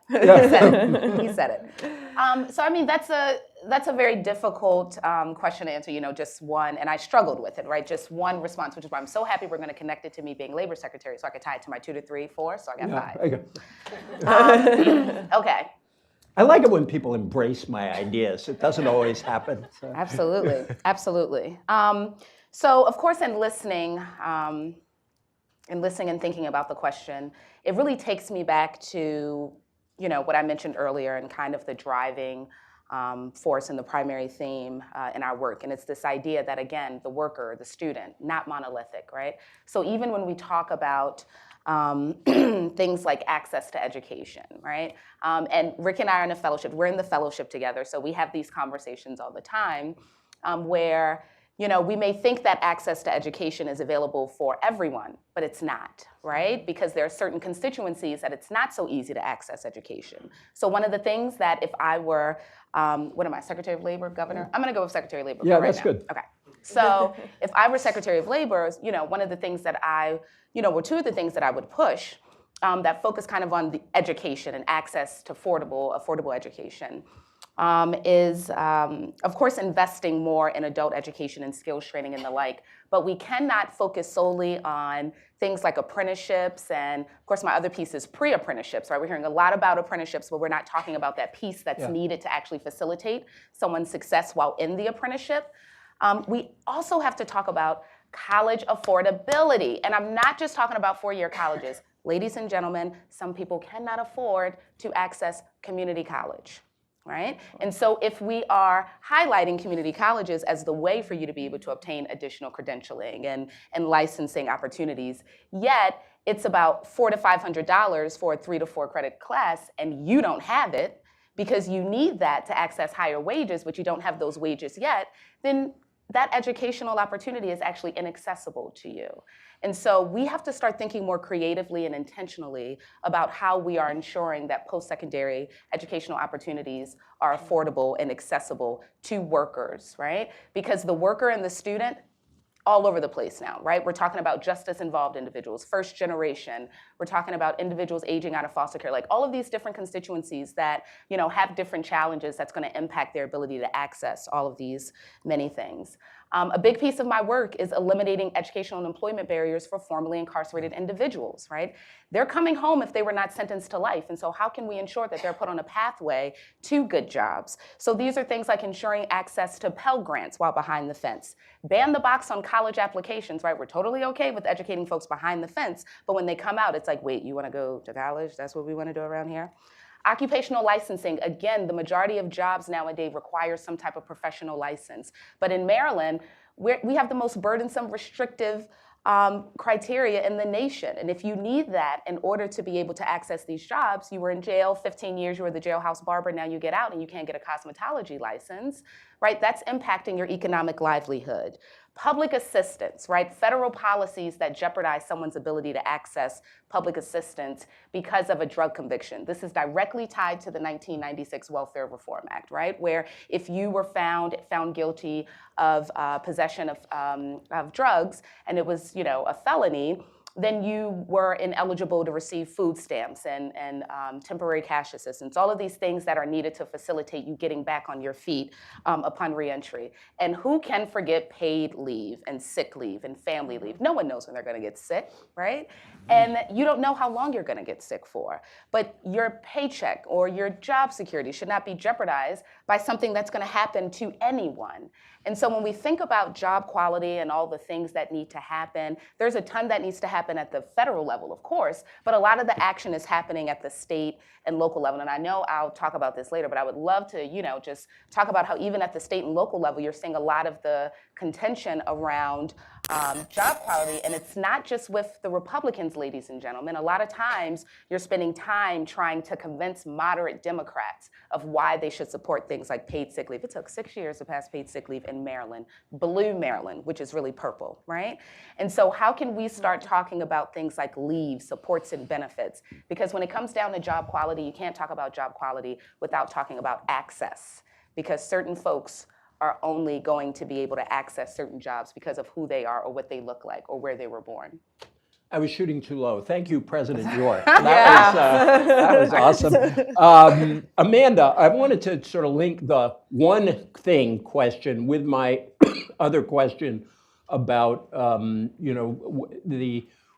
He said it. So I mean, that's a very difficult question to answer, just one, and I struggled with it, right? Just one response, which is why I'm so happy we're going to connect it to me being Labor Secretary, so I could tie it to my 2 to 3, 4, so I got 5. Okay. I like it when people embrace my ideas. It doesn't always happen. So. Absolutely, absolutely. So of course, in listening and thinking about the question, it really takes me back to, what I mentioned earlier and kind of the driving force and the primary theme in our work. And it's this idea that, again, the worker, the student, not monolithic, right? So even when we talk about things like access to education, right? And Rick and I are in a fellowship. We're in the fellowship together, so we have these conversations all the time where, we may think that access to education is available for everyone, but it's not, right? Because there are certain constituencies that it's not so easy to access education. So one of the things that if I were, what am I, Secretary of Labor, Governor? I'm going to go with Secretary of Labor yeah, right that's now. Good. Okay. So if I were Secretary of Labor, one of the things that were two of the things that I would push that focus kind of on the education and access to affordable education. Is, of course, investing more in adult education and skills training and the like, but we cannot focus solely on things like apprenticeships, and of course my other piece is pre-apprenticeships, right? We're hearing a lot about apprenticeships, but we're not talking about that piece that's needed to actually facilitate someone's success while in the apprenticeship. We also have to talk about college affordability, and I'm not just talking about four-year colleges. Ladies and gentlemen, some people cannot afford to access community college. Right? And so if we are highlighting community colleges as the way for you to be able to obtain additional credentialing and licensing opportunities, yet it's about $400 to $500 for a 3 to 4 credit class, and you don't have it because you need that to access higher wages, but you don't have those wages yet, then that educational opportunity is actually inaccessible to you. And so we have to start thinking more creatively and intentionally about how we are ensuring that post-secondary educational opportunities are affordable and accessible to workers, right? Because the worker and the student, all over the place now, right? We're talking about justice-involved individuals, first generation. We're talking about individuals aging out of foster care, like all of these different constituencies that, have different challenges that's going to impact their ability to access all of these many things. A big piece of my work is eliminating educational and employment barriers for formerly incarcerated individuals, right? They're coming home if they were not sentenced to life. And so how can we ensure that they're put on a pathway to good jobs? So these are things like ensuring access to Pell Grants while behind the fence. Ban the box on college applications, right? We're totally okay with educating folks behind the fence, but when they come out, it's like, wait, you want to go to college? That's what we want to do around here? Occupational licensing, again, the majority of jobs nowadays require some type of professional license. But in Maryland, we have the most burdensome, restrictive criteria in the nation. And if you need that in order to be able to access these jobs, you were in jail 15 years, you were the jailhouse barber, now you get out and you can't get a cosmetology license, right? That's impacting your economic livelihood. Public assistance, right? Federal policies that jeopardize someone's ability to access public assistance because of a drug conviction. This is directly tied to the 1996 Welfare Reform Act, right? Where if you were found guilty of possession of drugs and it was, a felony, then you were ineligible to receive food stamps and temporary cash assistance, all of these things that are needed to facilitate you getting back on your feet upon reentry. And who can forget paid leave and sick leave and family leave? No one knows when they're going to get sick, right? And you don't know how long you're going to get sick for. But your paycheck or your job security should not be jeopardized by something that's going to happen to anyone. And so when we think about job quality and all the things that need to happen, there's a ton that needs to happen at the federal level, of course, but a lot of the action is happening at the state and local level. And I know I'll talk about this later, but I would love to, just talk about how even at the state and local level, you're seeing a lot of the contention around job quality. And it's not just with the Republicans, ladies and gentlemen. A lot of times you're spending time trying to convince moderate Democrats of why they should support things like paid sick leave. It took 6 years to pass paid sick leave in Maryland, blue Maryland, which is really purple, right? And so how can we start talking about things like leave, supports, and benefits? Because when it comes down to job quality, you can't talk about job quality without talking about access, because certain folks are only going to be able to access certain jobs because of who they are or what they look like or where they were born. I was shooting too low. Thank you, President York. That was awesome. Amanda, I wanted to sort of link the one thing question with my other question about,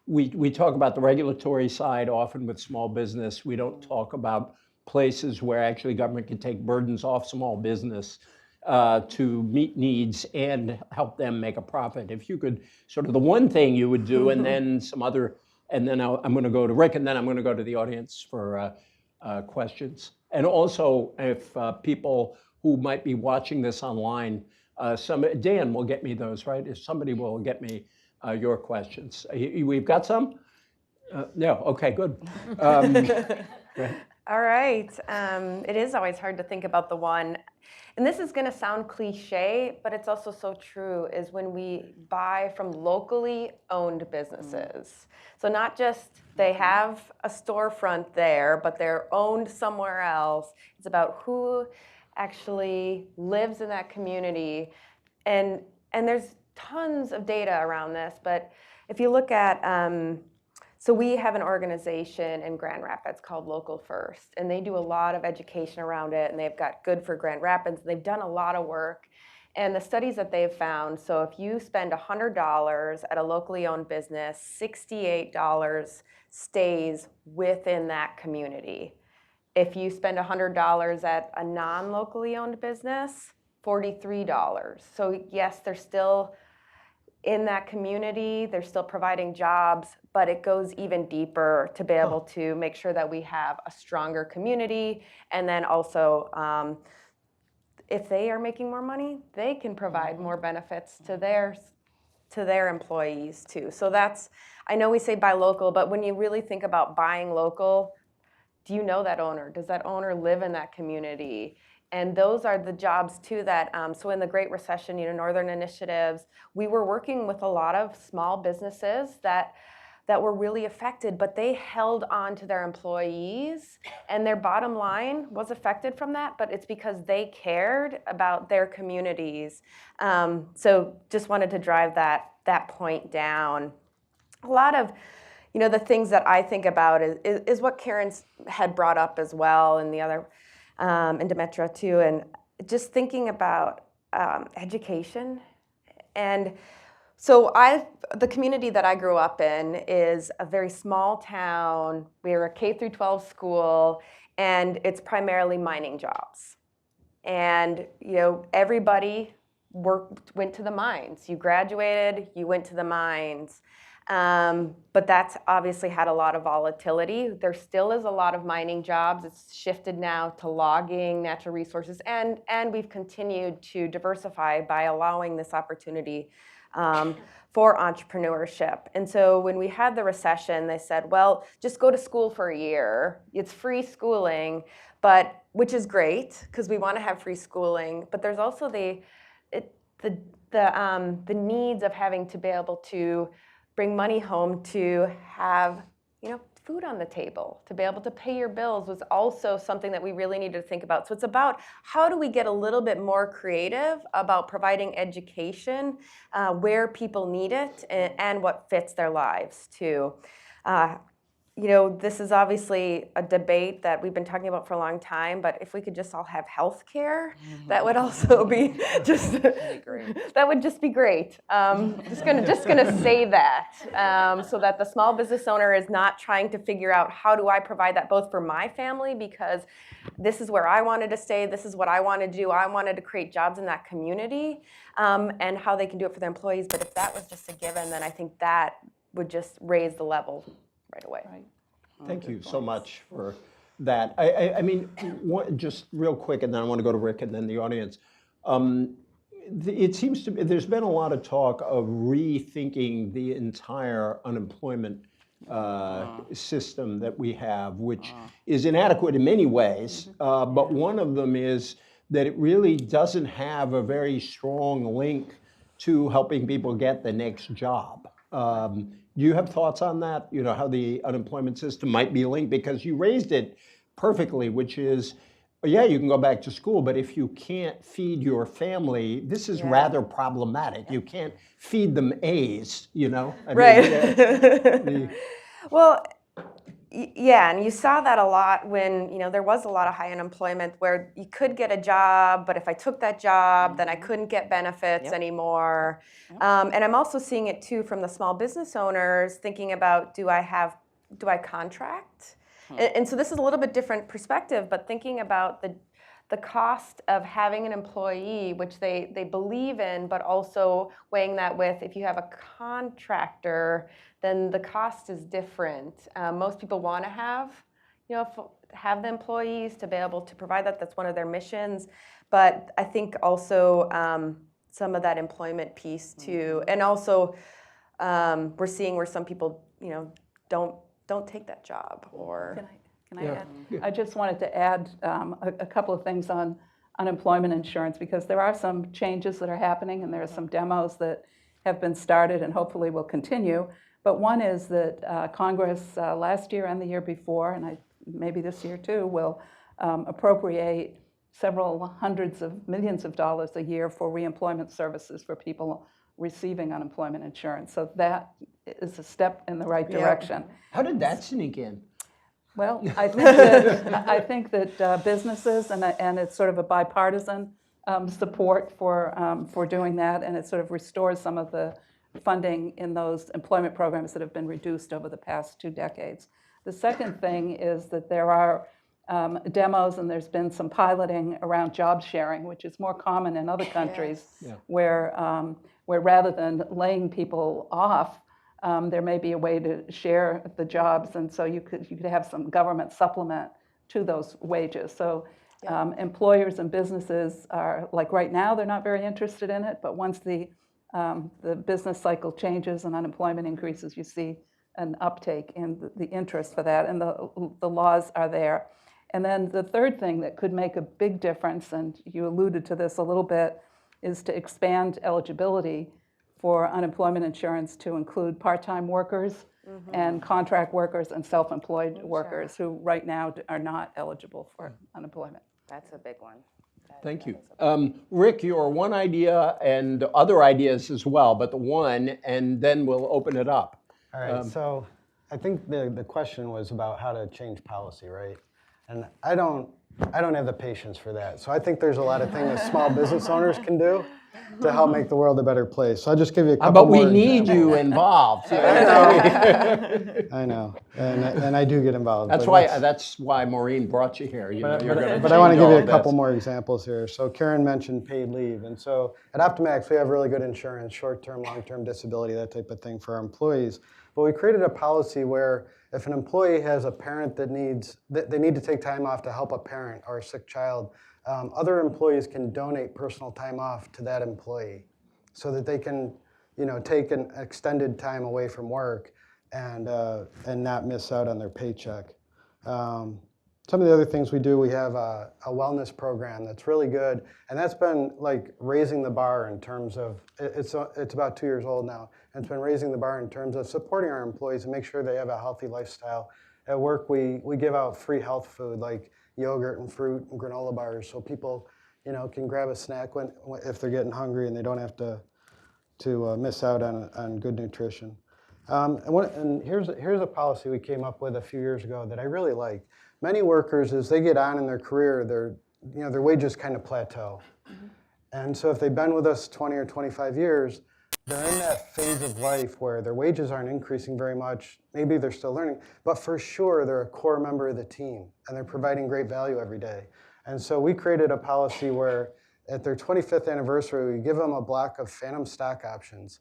we talk about the regulatory side often with small business. We don't talk about places where actually government can take burdens off small business to meet needs and help them make a profit. If you could, sort of the one thing you would do, and then some other, and then I'm going to go to Rick, and then I'm going to go to the audience for questions. And also, if people who might be watching this online, Dan will get me those, right? If somebody will get me your questions. We've got some? No, okay, good. All right. It is always hard to think about the one. And this is going to sound cliche, but it's also so true, is when we buy from locally owned businesses. So not just they have a storefront there, but they're owned somewhere else. It's about who actually lives in that community. And there's tons of data around this, but if you look at So we have an organization in Grand Rapids called Local First, and they do a lot of education around it, and they've got Good for Grand Rapids. They've done a lot of work. And the studies that they've found, so if you spend $100 at a locally owned business, $68 stays within that community. If you spend $100 at a non-locally owned business, $43. So yes, they're still in that community, they're still providing jobs, but it goes even deeper to be able to make sure that we have a stronger community. And then also, if they are making more money, they can provide more benefits to their employees too. So that's, I know we say buy local, but when you really think about buying local, do you know that owner? Does that owner live in that community? And those are the jobs too that, so in the Great Recession, Northern Initiatives, we were working with a lot of small businesses that were really affected, but they held on to their employees and their bottom line was affected from that, but it's because they cared about their communities. So just wanted to drive that point down. A lot of, the things that I think about is what Karen's had brought up as well, and the other, and Demetra too, and just thinking about education. And so the community that I grew up in is a very small town. We're a K through 12 school, and it's primarily mining jobs. And everybody went to the mines. You graduated, you went to the mines. But that's obviously had a lot of volatility. There still is a lot of mining jobs. It's shifted now to logging, natural resources, and we've continued to diversify by allowing this opportunity for entrepreneurship. And so when we had the recession, they said, well, just go to school for a year. It's free schooling, which is great because we want to have free schooling. But there's also the needs of having to be able to bring money home to have, food on the table, to be able to pay your bills was also something that we really needed to think about. So it's about how do we get a little bit more creative about providing education where people need it and what fits their lives too. This is obviously a debate that we've been talking about for a long time, but if we could just all have health care, that would also be that would just be great. Just gonna say that, so that the small business owner is not trying to figure out how do I provide that both for my family, because this is where I wanted to stay, this is what I wanted to do, I wanted to create jobs in that community, and how they can do it for their employees. But if that was just a given, then I think that would just raise the level right away. Right. Thank you so much for that. I mean, just real quick, and then I want to go to Rick and then the audience. It seems to be there's been a lot of talk of rethinking the entire unemployment system that we have, which is inadequate in many ways. But one of them is that it really doesn't have a very strong link to helping people get the next job. Do you have thoughts on that? How the unemployment system might be linked? Because you raised it perfectly, which is, yeah, you can go back to school, but if you can't feed your family, this is rather problematic. You can't feed them A's, Right. Well, yeah, and you saw that a lot when there was a lot of high unemployment, where you could get a job, but if I took that job, then I couldn't get benefits anymore. And I'm also seeing it too from the small business owners thinking about, do I contract? And so this is a little bit different perspective, but thinking about the cost of having an employee, which they believe in, but also weighing that with, if you have a contractor, then the cost is different. Most people want to have the employees to be able to provide that. That's one of their missions. But I think also some of that employment piece too, and also we're seeing where some people don't take that job. Or Can I add? I just wanted to add a couple of things on unemployment insurance, because there are some changes that are happening, and there are some demos that have been started and hopefully will continue. But one is that Congress last year and the year before, and maybe this year too, will appropriate several hundreds of millions of dollars a year for reemployment services for people receiving unemployment insurance. So that is a step in the right Yep. direction. How did that sneak in? Well, I think that businesses, and it's sort of a bipartisan support for doing that, and it sort of restores some of the funding in those employment programs that have been reduced over the past 2 decades. The second thing is that there are demos, and there's been some piloting around job sharing, which is more common in other countries, Yeah. where rather than laying people off, there may be a way to share the jobs, and so you could have some government supplement to those wages. So employers and businesses are, like right now, they're not very interested in it, but once the business cycle changes and unemployment increases, you see an uptake in the interest for that, and the laws are there. And then the third thing that could make a big difference, and you alluded to this a little bit, is to expand eligibility for unemployment insurance to include part-time workers and contract workers and self-employed workers who right now are not eligible for unemployment. That's a big one. Thank you. Rick, your one idea and other ideas as well, but the one, and then we'll open it up. All right, so I think the question was about how to change policy, right? And I don't have the patience for that. So I think there's a lot of things that small business owners can do to help make the world a better place. So I'll just give you a couple But we more need examples. you involved. I know, and I do get involved. That's but why. let's- That's why Maureen brought you here. You know, you're gonna But I want to change give you all a couple this. more examples here. So Karen mentioned paid leave. And so at Optimax, we have really good insurance, short-term, long-term disability, that type of thing for our employees. But we created a policy where if an employee has a parent that they need to take time off to help a parent or a sick child, other employees can donate personal time off to that employee so that they can, take an extended time away from work and not miss out on their paycheck. Some of the other things we do, we have a wellness program that's really good, and that's been like raising the bar in terms of, it's about 2 years old now, and it's been raising the bar in terms of supporting our employees and make sure they have a healthy lifestyle. At work, we give out free health food like yogurt and fruit and granola bars, so people, can grab a snack if they're getting hungry and they don't have to miss out on good nutrition. And here's a policy we came up with a few years ago that I really like. Many workers, as they get on in their career, their wages kind of plateau. And so if they've been with us 20 or 25 years, they're in that phase of life where their wages aren't increasing very much. Maybe they're still learning, but for sure they're a core member of the team and they're providing great value every day. And so we created a policy where at their 25th anniversary, we give them a block of phantom stock options.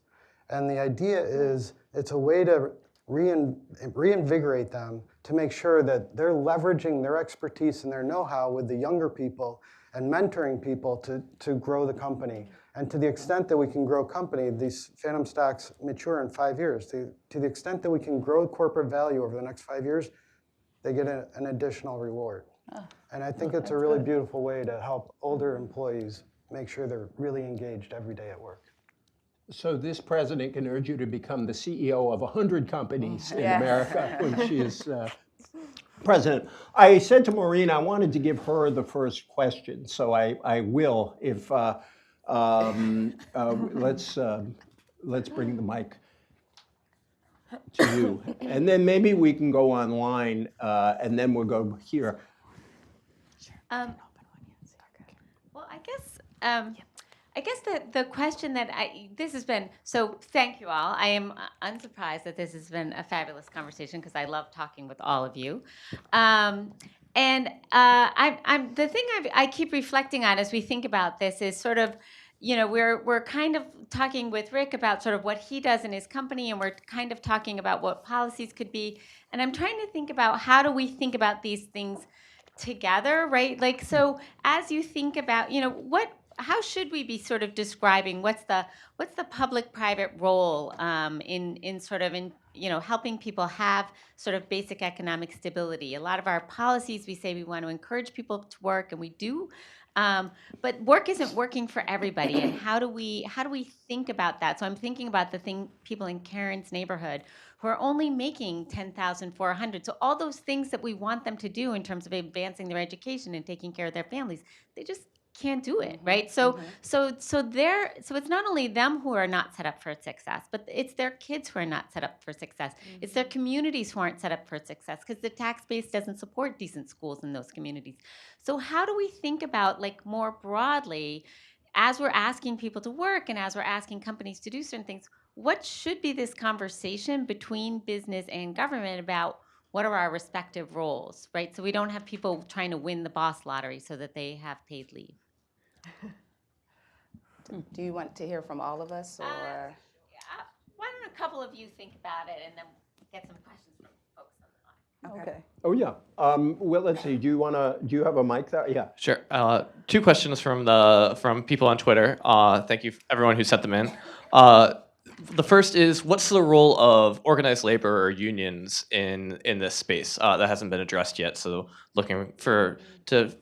And the idea is it's a way to reinvigorate them to make sure that they're leveraging their expertise and their know-how with the younger people and mentoring people to grow the company. And to the extent that we can grow company, these phantom stocks mature in 5 years. To the extent that we can grow corporate value over the next 5 years, they get an additional reward. And I think it's a really beautiful way to help older employees make sure they're really engaged every day at work. So this president can urge you to become the CEO of 100 companies in Yes. America when she is president. I said to Maureen I wanted to give her the first question, so I will. If let's bring the mic to you, and then maybe we can go online, and then we'll go here. Well, I guess the question that this has been, so thank you all. I am unsurprised that this has been a fabulous conversation because I love talking with all of you. And the thing I keep reflecting on as we think about this is sort of, we're kind of talking with Rick about sort of what he does in his company, and we're kind of talking about what policies could be. And I'm trying to think about how do we think about these things together, right? Like, so as you think about, how should we be sort of describing what's the public-private role in sort of helping people have sort of basic economic stability? A lot of our policies, we say we want to encourage people to work, and we do, but work isn't working for everybody. And how do we think about that? So I'm thinking about people in Karen's neighborhood who are only making $10,400. So all those things that we want them to do in terms of advancing their education and taking care of their families, they just can't do it, right? So it's not only them who are not set up for success, but it's their kids who are not set up for success. It's their communities who aren't set up for success because the tax base doesn't support decent schools in those communities. So how do we think about, like, more broadly, as we're asking people to work and as we're asking companies to do certain things, what should be this conversation between business and government about what are our respective roles, right? So we don't have people trying to win the boss lottery so that they have paid leave. Do you want to hear from all of us, or? Why don't a couple of you think about it and then get some questions from folks on the line? Okay. Oh, yeah. Well, let's see. Do you have a mic there? Yeah. Sure. Two questions from people on Twitter. Thank you, everyone who sent them in. The first is, what's the role of organized labor or unions in this space? That hasn't been addressed yet. So looking to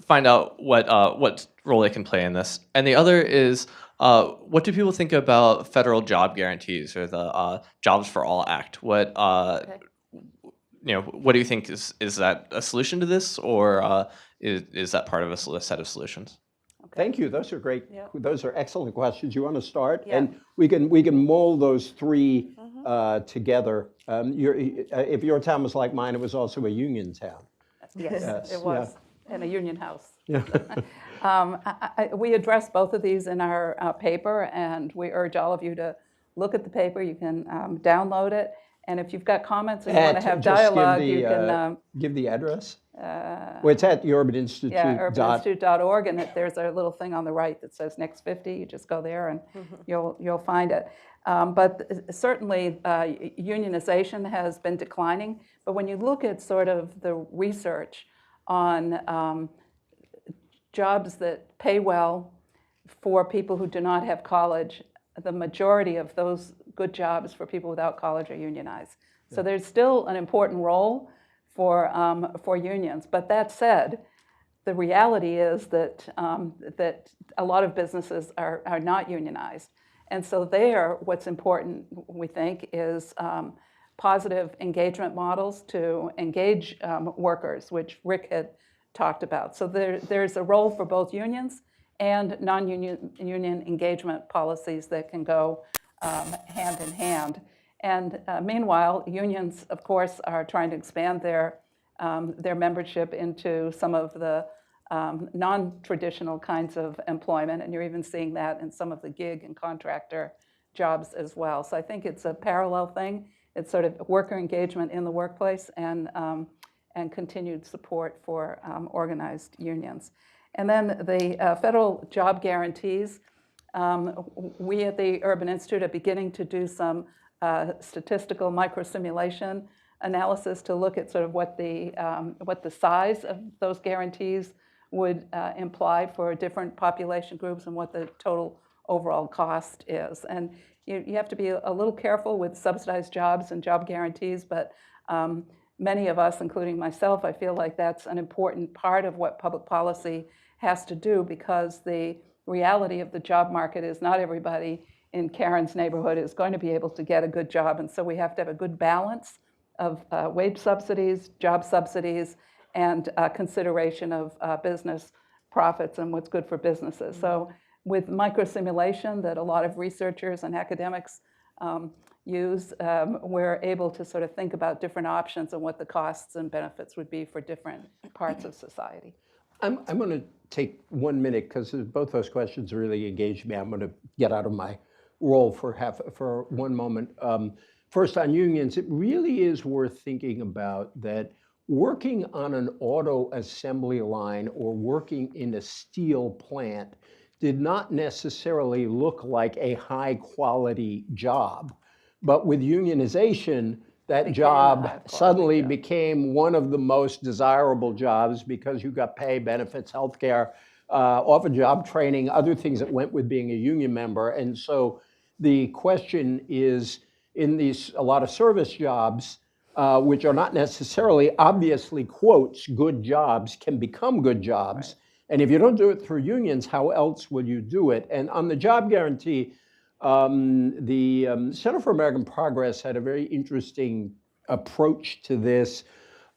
find out what role they can play in this. And the other is, what do people think about federal job guarantees or the Jobs for All Act? What do you think, is that a solution to this, or is that part of a set of solutions? Thank you. Those are great. Yeah. Those are excellent questions. You want to start? Yeah. And we can mold those three together. If your town was like mine, it was also a union town. Yes, Yes, it was, in a union house. Yeah. We address both of these in our paper, and we urge all of you to look at the paper. You can download it, and if you've got comments and you want to have Just dialogue, give you can. give the address. Well, it's at the Urban Institute. Yeah, urbaninstitute.org, and there's a little thing on the right that says Next 50. You just go there, and you'll find it. But certainly, unionization has been declining. But when you look at sort of the research on jobs that pay well for people who do not have college, the majority of those good jobs for people without college are unionized. So there's still an important role for unions. But that said, the reality is that that a lot of businesses are not unionized. And so there, what's important, we think, is positive engagement models to engage workers, which Rick had talked about. So there's a role for both unions and non-union engagement policies that can go hand in hand. And meanwhile, unions, of course, are trying to expand their membership into some of the non-traditional kinds of employment, and you're even seeing that in some of the gig and contractor jobs as well. So I think it's a parallel thing. It's sort of worker engagement in the workplace and continued support for organized unions. And then the federal job guarantees. We at the Urban Institute are beginning to do some statistical microsimulation analysis to look at sort of what the size of those guarantees would imply for different population groups and what the total overall cost is. And you have to be a little careful with subsidized jobs and job guarantees, but many of us, including myself, I feel like that's an important part of what public policy has to do, because the reality of the job market is not everybody in Karen's neighborhood is going to be able to get a good job. And so we have to have a good balance of wage subsidies, job subsidies, and consideration of business profits and what's good for businesses. So with microsimulation that a lot of researchers and academics use, we're able to sort of think about different options and what the costs and benefits would be for different parts of society. I'm going to take 1 minute because both those questions really engaged me. I'm going to get out of my role for one moment. First, on unions, it really is worth thinking about that working on an auto assembly line or working in a steel plant did not necessarily look like a high quality job. But with unionization, that job suddenly became one of the most desirable jobs because you got pay, benefits, healthcare, often job training, other things that went with being a union member. And so the question is, in a lot of service jobs, which are not necessarily obviously quotes, good jobs, can become good jobs. Right. And if you don't do it through unions, how else would you do it? And on the job guarantee, the Center for American Progress had a very interesting approach to this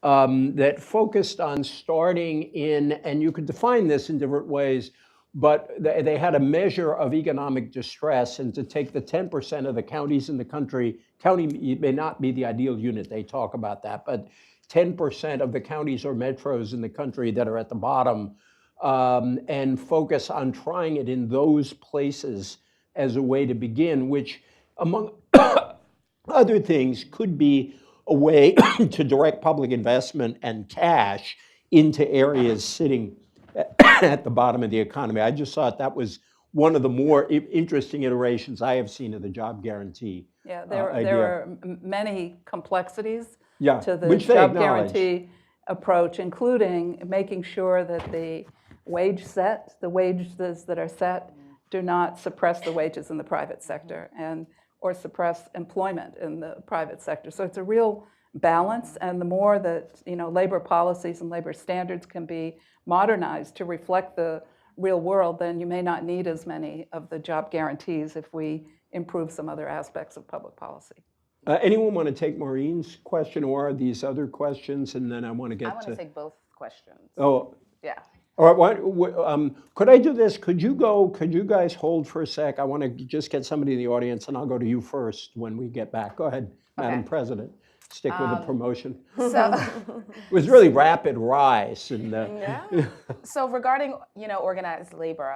that focused on starting in, and you could define this in different ways, but they had a measure of economic distress, and to take the 10% of the counties in the country, county may not be the ideal unit, they talk about that, but 10% of the counties or metros in the country that are at the bottom, and focus on trying it in those places as a way to begin, which, among other things, could be a way to direct public investment and cash into areas sitting at the bottom of the economy. I just thought that was one of the more interesting iterations I have seen of the job guarantee. Yeah, idea. there are many complexities Yeah, to the which they job acknowledge. guarantee approach, including making sure that the wages that are set do not suppress the wages in the private sector or suppress employment in the private sector. So it's a real balance, and the more that labor policies and labor standards can be modernized to reflect the real world, then you may not need as many of the job guarantees if we improve some other aspects of public policy. Anyone want to take Maureen's question or these other questions, and then I want to get I want to take both questions. Oh, Yeah. all right. Could I do this? Could you guys hold for a sec? I want to just get somebody in the audience, and I'll go to you first when we get back. Go ahead, Madam President. Stick with the promotion. So, It was really rapid rise. And, so regarding organized labor,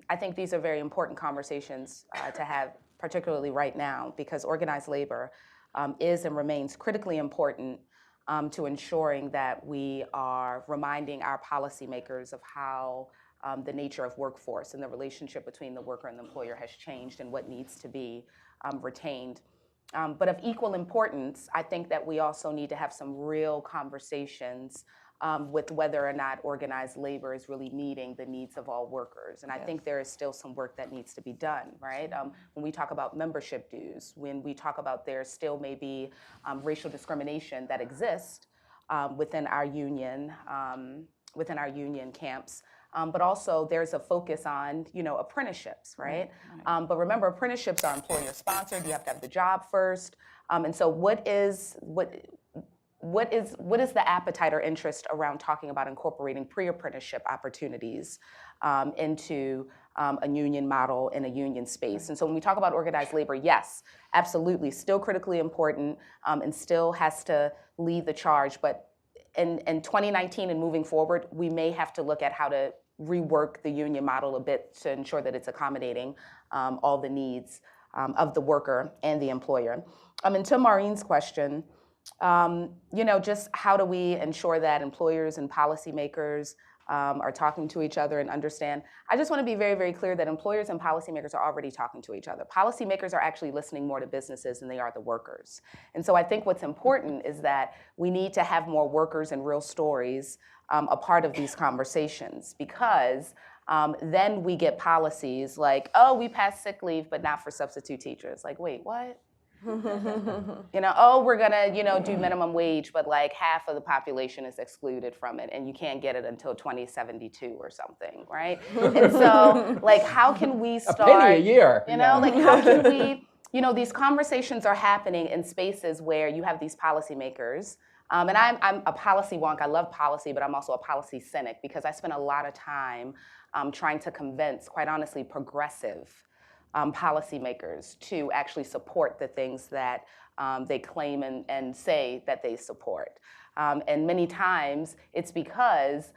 I think these are very important conversations to have, particularly right now, because organized labor is and remains critically important to ensuring that we are reminding our policymakers of how the nature of workforce and the relationship between the worker and the employer has changed and what needs to be retained. But of equal importance, I think that we also need to have some real conversations with whether or not organized labor is really meeting the needs of all workers. And I think there is still some work that needs to be done, right? When we talk about membership dues, when we talk about there still may be racial discrimination that exists within our union camps. But also there's a focus on, apprenticeships, right? But remember, apprenticeships are employer sponsored. You have to have the job first. And so what is the appetite or interest around talking about incorporating pre-apprenticeship opportunities into a union model in a union space? And so when we talk about organized labor, yes, absolutely, still critically important and still has to lead the charge. But in 2019 and moving forward, we may have to look at how to rework the union model a bit to ensure that it's accommodating all the needs of the worker and the employer. And to Maureen's question, just how do we ensure that employers and policymakers are talking to each other and understand? I just want to be very, very clear that employers and policymakers are already talking to each other. Policymakers are actually listening more to businesses than they are the workers. And so I think what's important is that we need to have more workers and real stories a part of these conversations, because then we get policies like, oh, we passed sick leave, but not for substitute teachers. Like, wait, what? We're gonna, do minimum wage, but like half of the population is excluded from it, and you can't get it until 2072 or something, right? And so, like, how can we start? A penny a year. How can we? These conversations are happening in spaces where you have these policymakers. And I'm a policy wonk. I love policy, but I'm also a policy cynic because I spend a lot of time trying to convince, quite honestly, progressive policymakers to actually support the things that they claim and say that they support. And many times it's because,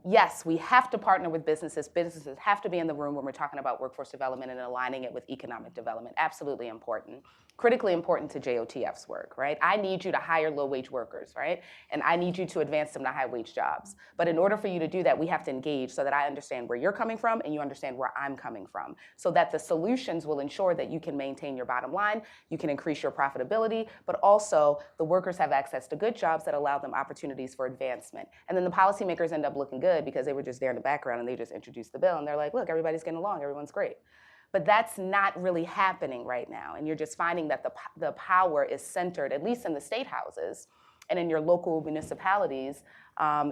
yes, we have to partner with businesses. Businesses have to be in the room when we're talking about workforce development and aligning it with economic development. Absolutely important. Critically important to JOTF's work, right? I need you to hire low-wage workers, right? And I need you to advance them to high-wage jobs. But in order for you to do that, we have to engage so that I understand where you're coming from and you understand where I'm coming from, so that the solutions will ensure that you can maintain your bottom line, you can increase your profitability, but also the workers have access to good jobs that allow them opportunities for advancement. And then the policymakers end up looking good because they were just there in the background and they just introduced the bill and they're like, look, everybody's getting along, everyone's great. But that's not really happening right now. And you're just finding that the power is centered, at least in the state houses and in your local municipalities,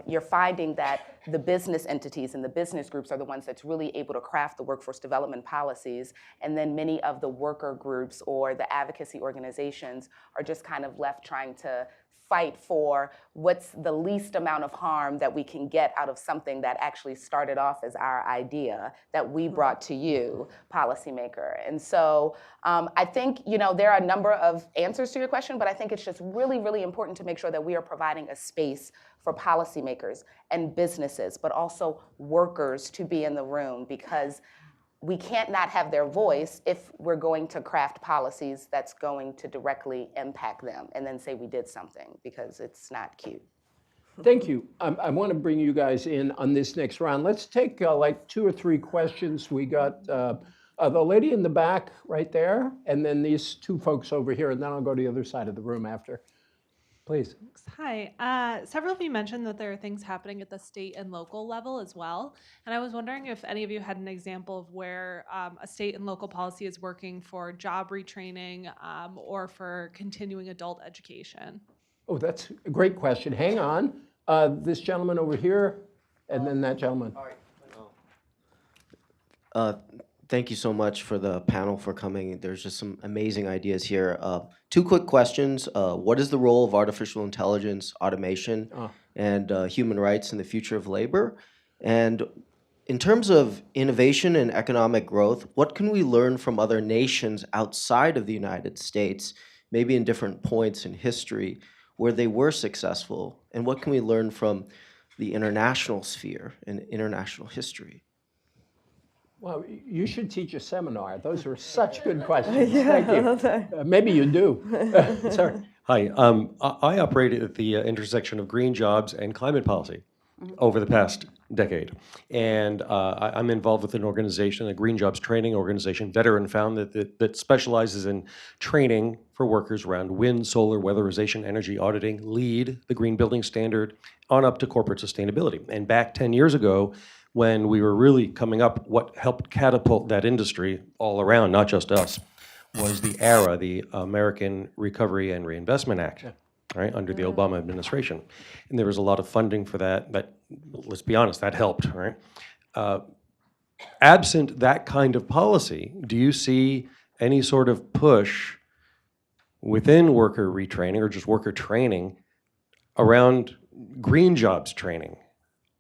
you're finding that the business entities and the business groups are the ones that's really able to craft the workforce development policies, and then many of the worker groups or the advocacy organizations are just kind of left trying to fight for what's the least amount of harm that we can get out of something that actually started off as our idea that we brought to you, policymaker. And so I think, there are a number of answers to your question, but I think it's just really, really important to make sure that we are providing a space for policymakers and businesses, but also workers to be in the room, because we can't not have their voice if we're going to craft policies that's going to directly impact them and then say we did something, because it's not cute. Thank you. I want to bring you guys in on this next round. Let's take like 2 or 3 questions. We got the lady in the back right there, and then these 2 folks over here, and then I'll go to the other side of the room after. Please. Hi. Several of you mentioned that there are things happening at the state and local level as well. And I was wondering if any of you had an example of where a state and local policy is working for job retraining or for continuing adult education. Oh, that's a great question. Hang on. This gentleman over here, and then that gentleman. Thank you so much for the panel for coming. There's just some amazing ideas here. 2 quick questions. What is the role of artificial intelligence, automation, and human rights in the future of labor? And in terms of innovation and economic growth, what can we learn from other nations outside of the United States, maybe in different points in history where they were successful? And what can we learn from the international sphere and international history? Well, you should teach a seminar. Those are such good questions. Thank you. Maybe you do. Sorry. Hi. I operate at the intersection of green jobs and climate policy over the past decade. And I'm involved with an organization, a green jobs training organization, veteran found, that specializes in training for workers around wind, solar, weatherization, energy auditing, LEED, the Green Building Standard, on up to corporate sustainability. And back 10 years ago, when we were really coming up, what helped catapult that industry all around, not just us, was the ARA, the American Recovery and Reinvestment Act, right, under the Obama administration. And there was a lot of funding for that, let's be honest, that helped, right? Absent that kind of policy, do you see any sort of push within worker retraining or just worker training around green jobs training,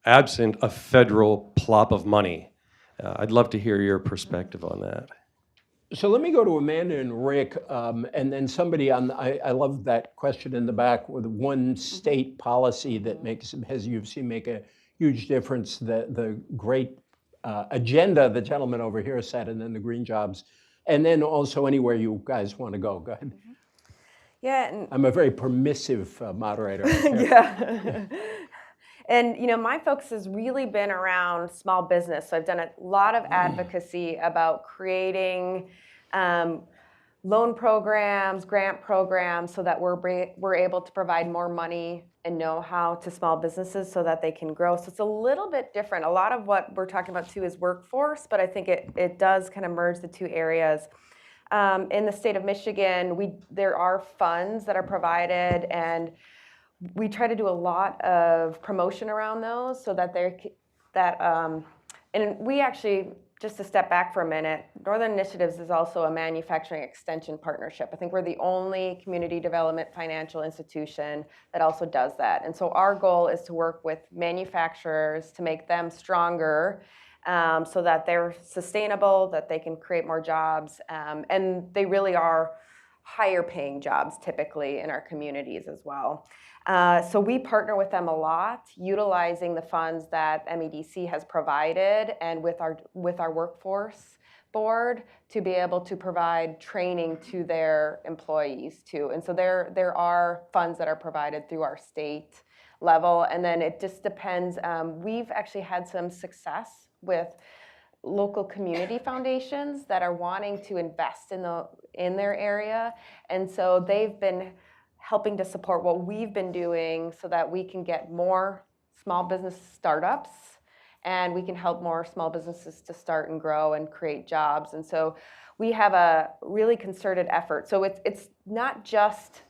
absent a federal plop of money? I'd love to hear your perspective on that. So let me go to Amanda and Rick, and then somebody on, I love that question in the back with one state policy that makes, as you've seen, make a huge difference, the great agenda the gentleman over here set, and then the green jobs, and then also anywhere you guys want to go. Go ahead. Yeah. I'm a very permissive moderator. Yeah. And my focus has really been around small business. So I've done a lot of advocacy about creating loan programs, grant programs, so that we're able to provide more money and know-how to small businesses so that they can grow. So it's a little bit different. A lot of what we're talking about too is workforce, but I think it does kind of merge the 2 areas. In the state of Michigan, there are funds that are provided, and we try to do a lot of promotion around those so that and we actually, just to step back for a minute, Northern Initiatives is also a manufacturing extension partnership. I think we're the only community development financial institution that also does that. And so our goal is to work with manufacturers to make them stronger, so that they're sustainable, that they can create more jobs, and they really are higher paying jobs typically in our communities as well. So we partner with them a lot, utilizing the funds that MEDC has provided, and with our workforce board to be able to provide training to their employees too. And so there are funds that are provided through our state level, and then it just depends. We've actually had some success with local community foundations that are wanting to invest in their area, and so they've been helping to support what we've been doing so that we can get more small business startups, and we can help more small businesses to start and grow and create jobs. And so we have a really concerted effort. So it's not just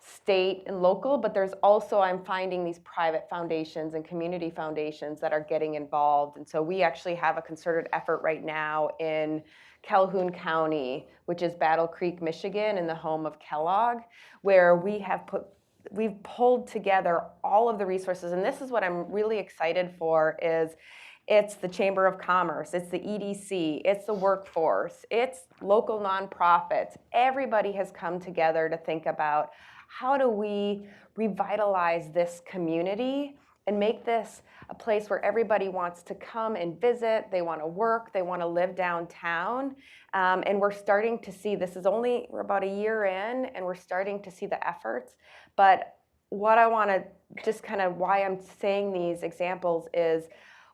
state and local, but there's also, I'm finding these private foundations and community foundations that are getting involved. And so we actually have a concerted effort right now in Calhoun County, which is Battle Creek, Michigan, and the home of Kellogg, where we've pulled together all of the resources. And this is what I'm really excited for is it's the Chamber of Commerce, it's the EDC, it's the workforce, it's local nonprofits. Everybody has come together to think about how do we revitalize this community and make this a place where everybody wants to come and visit, they want to work, they want to live downtown. And we're starting to see, we're about a year in, and we're starting to see the efforts. But what I want to just kind of why I'm saying these examples is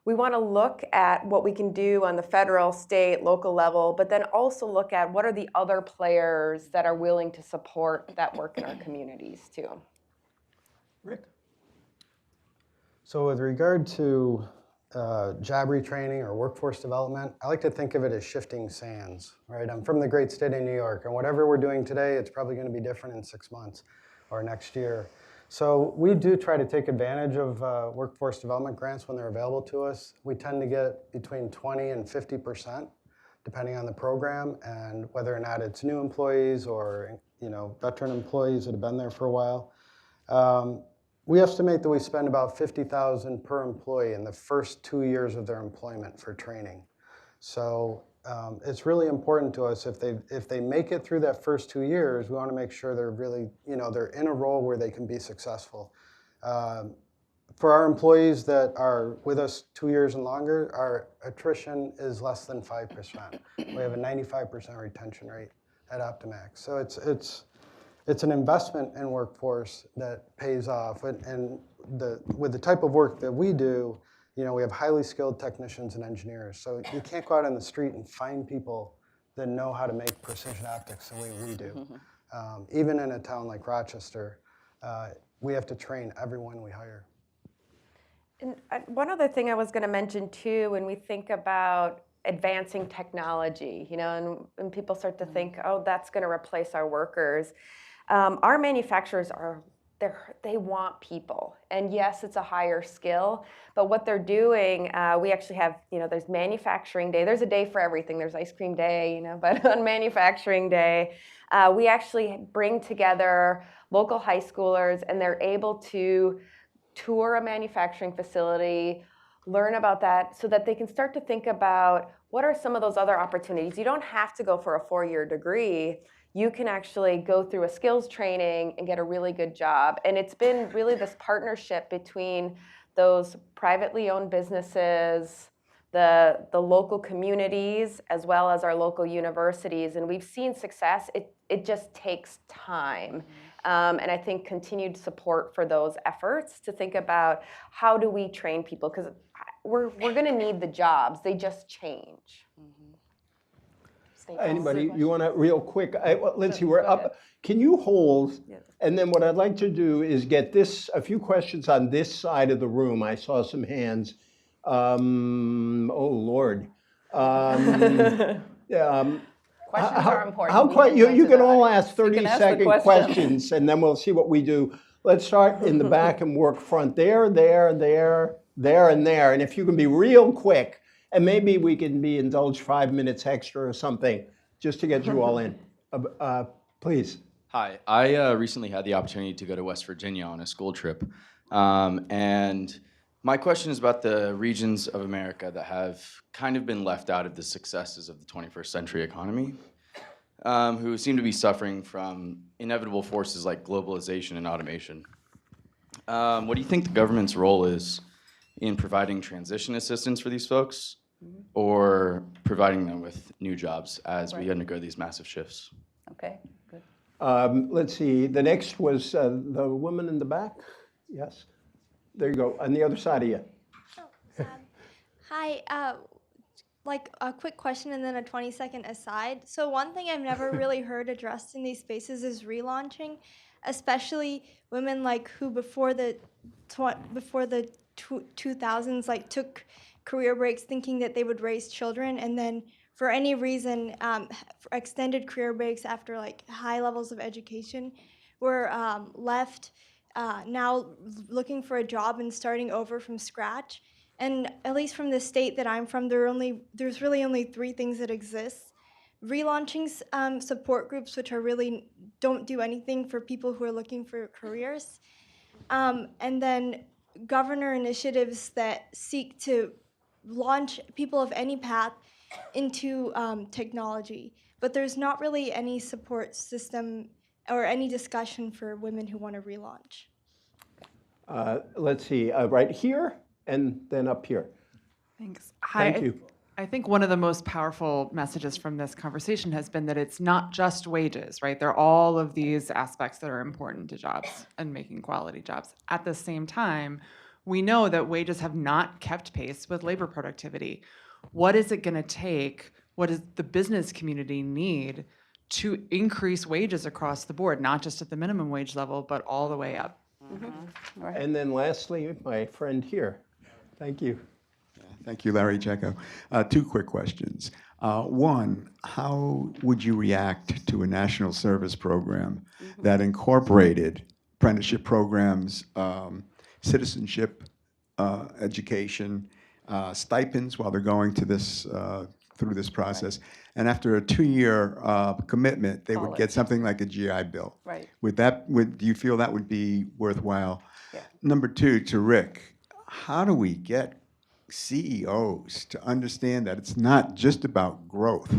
we want to look at what we can do on the federal, state, local level, but then also look at what are the other players that are willing to support that work in our communities too. Rick? So with regard to job retraining or workforce development, I like to think of it as shifting sands, right? I'm from the great state of New York, and whatever we're doing today, it's probably going to be different in 6 months or next year. So we do try to take advantage of workforce development grants when they're available to us. We tend to get between 20 and 50%, depending on the program and whether or not it's new employees or veteran employees that have been there for a while. We estimate that we spend about $50,000 per employee in the first 2 years of their employment for training. So it's really important to us if they make it through that first 2 years, we want to make sure they're really, they're in a role where they can be successful. For our employees that are with us 2 years and longer, our attrition is less than 5%. We have a 95% retention rate at Optimax. So it's an investment in workforce that pays off. And with the type of work that we do, we have highly skilled technicians and engineers. So you can't go out on the street and find people that know how to make precision optics the way we do. Even in a town like Rochester, we have to train everyone we hire. And one other thing I was going to mention too, when we think about advancing technology, and people start to think, oh, that's going to replace our workers. Our manufacturers they want people, and yes, it's a higher skill, but what they're doing, we actually have, there's manufacturing day. There's a day for everything. There's ice cream day, but on manufacturing day, we actually bring together local high schoolers, and they're able to tour a manufacturing facility, learn about that, so that they can start to think about what are some of those other opportunities. You don't have to go for a 4-year degree. You can actually go through a skills training and get a really good job. And it's been really this partnership between those privately owned businesses, the local communities, as well as our local universities. And we've seen success. It just takes time. And I think continued support for those efforts to think about how do we train people, because we're going to need the jobs. They just change. Anybody, you want to real quick? Let's see, we're up. Can you hold? Yes. And then what I'd like to do is get a few questions on this side of the room. I saw some hands. Oh, Lord. Questions are important. How quite, you can all ask 30-second questions, and then we'll see what we do. Let's start in the back and work front. There, and there. And if you can be real quick, and maybe we can be indulged 5 minutes extra or something, just to get you all in. Please. Hi, I recently had the opportunity to go to West Virginia on a school trip. And my question is about the regions of America that have kind of been left out of the successes of the 21st century economy, who seem to be suffering from inevitable forces like globalization and automation. What do you think the government's role is in providing transition assistance for these folks, or providing them with new jobs as we undergo these massive shifts? Okay, good. Let's see, the next was the woman in the back. Yes, there you go, on the other side of you. Hi, like a quick question and then a 20-second aside. So one thing I've never really heard addressed in these spaces is relaunching, especially women who before the 2000s took career breaks thinking that they would raise children, and then for any reason extended career breaks after high levels of education, were left now looking for a job and starting over from scratch. And at least from the state that I'm from, there's really only 3 things that exist. Relaunching support groups, which are really don't do anything for people who are looking for careers. And then governor initiatives that seek to launch people of any path into technology. But there's not really any support system or any discussion for women who want to relaunch. Let's see, right here and then up here. Thanks. Thank you. I think one of the most powerful messages from this conversation has been that it's not just wages, right? There are all of these aspects that are important to jobs and making quality jobs. At the same time, we know that wages have not kept pace with labor productivity. What is it going to take? What does the business community need to increase wages across the board, not just at the minimum wage level, but all the way up? Right. And then lastly, my friend here. Thank you. Thank you, Larry Checo. 2 quick questions. One, how would you react to a national service program that incorporated apprenticeship programs, citizenship, education, stipends while they're going to this through this process, and after a 2-year commitment, they would get something like a GI Bill? Right. Do you feel that would be worthwhile? Yeah. Number 2, to Rick, how do we get CEOs to understand that it's not just about growth,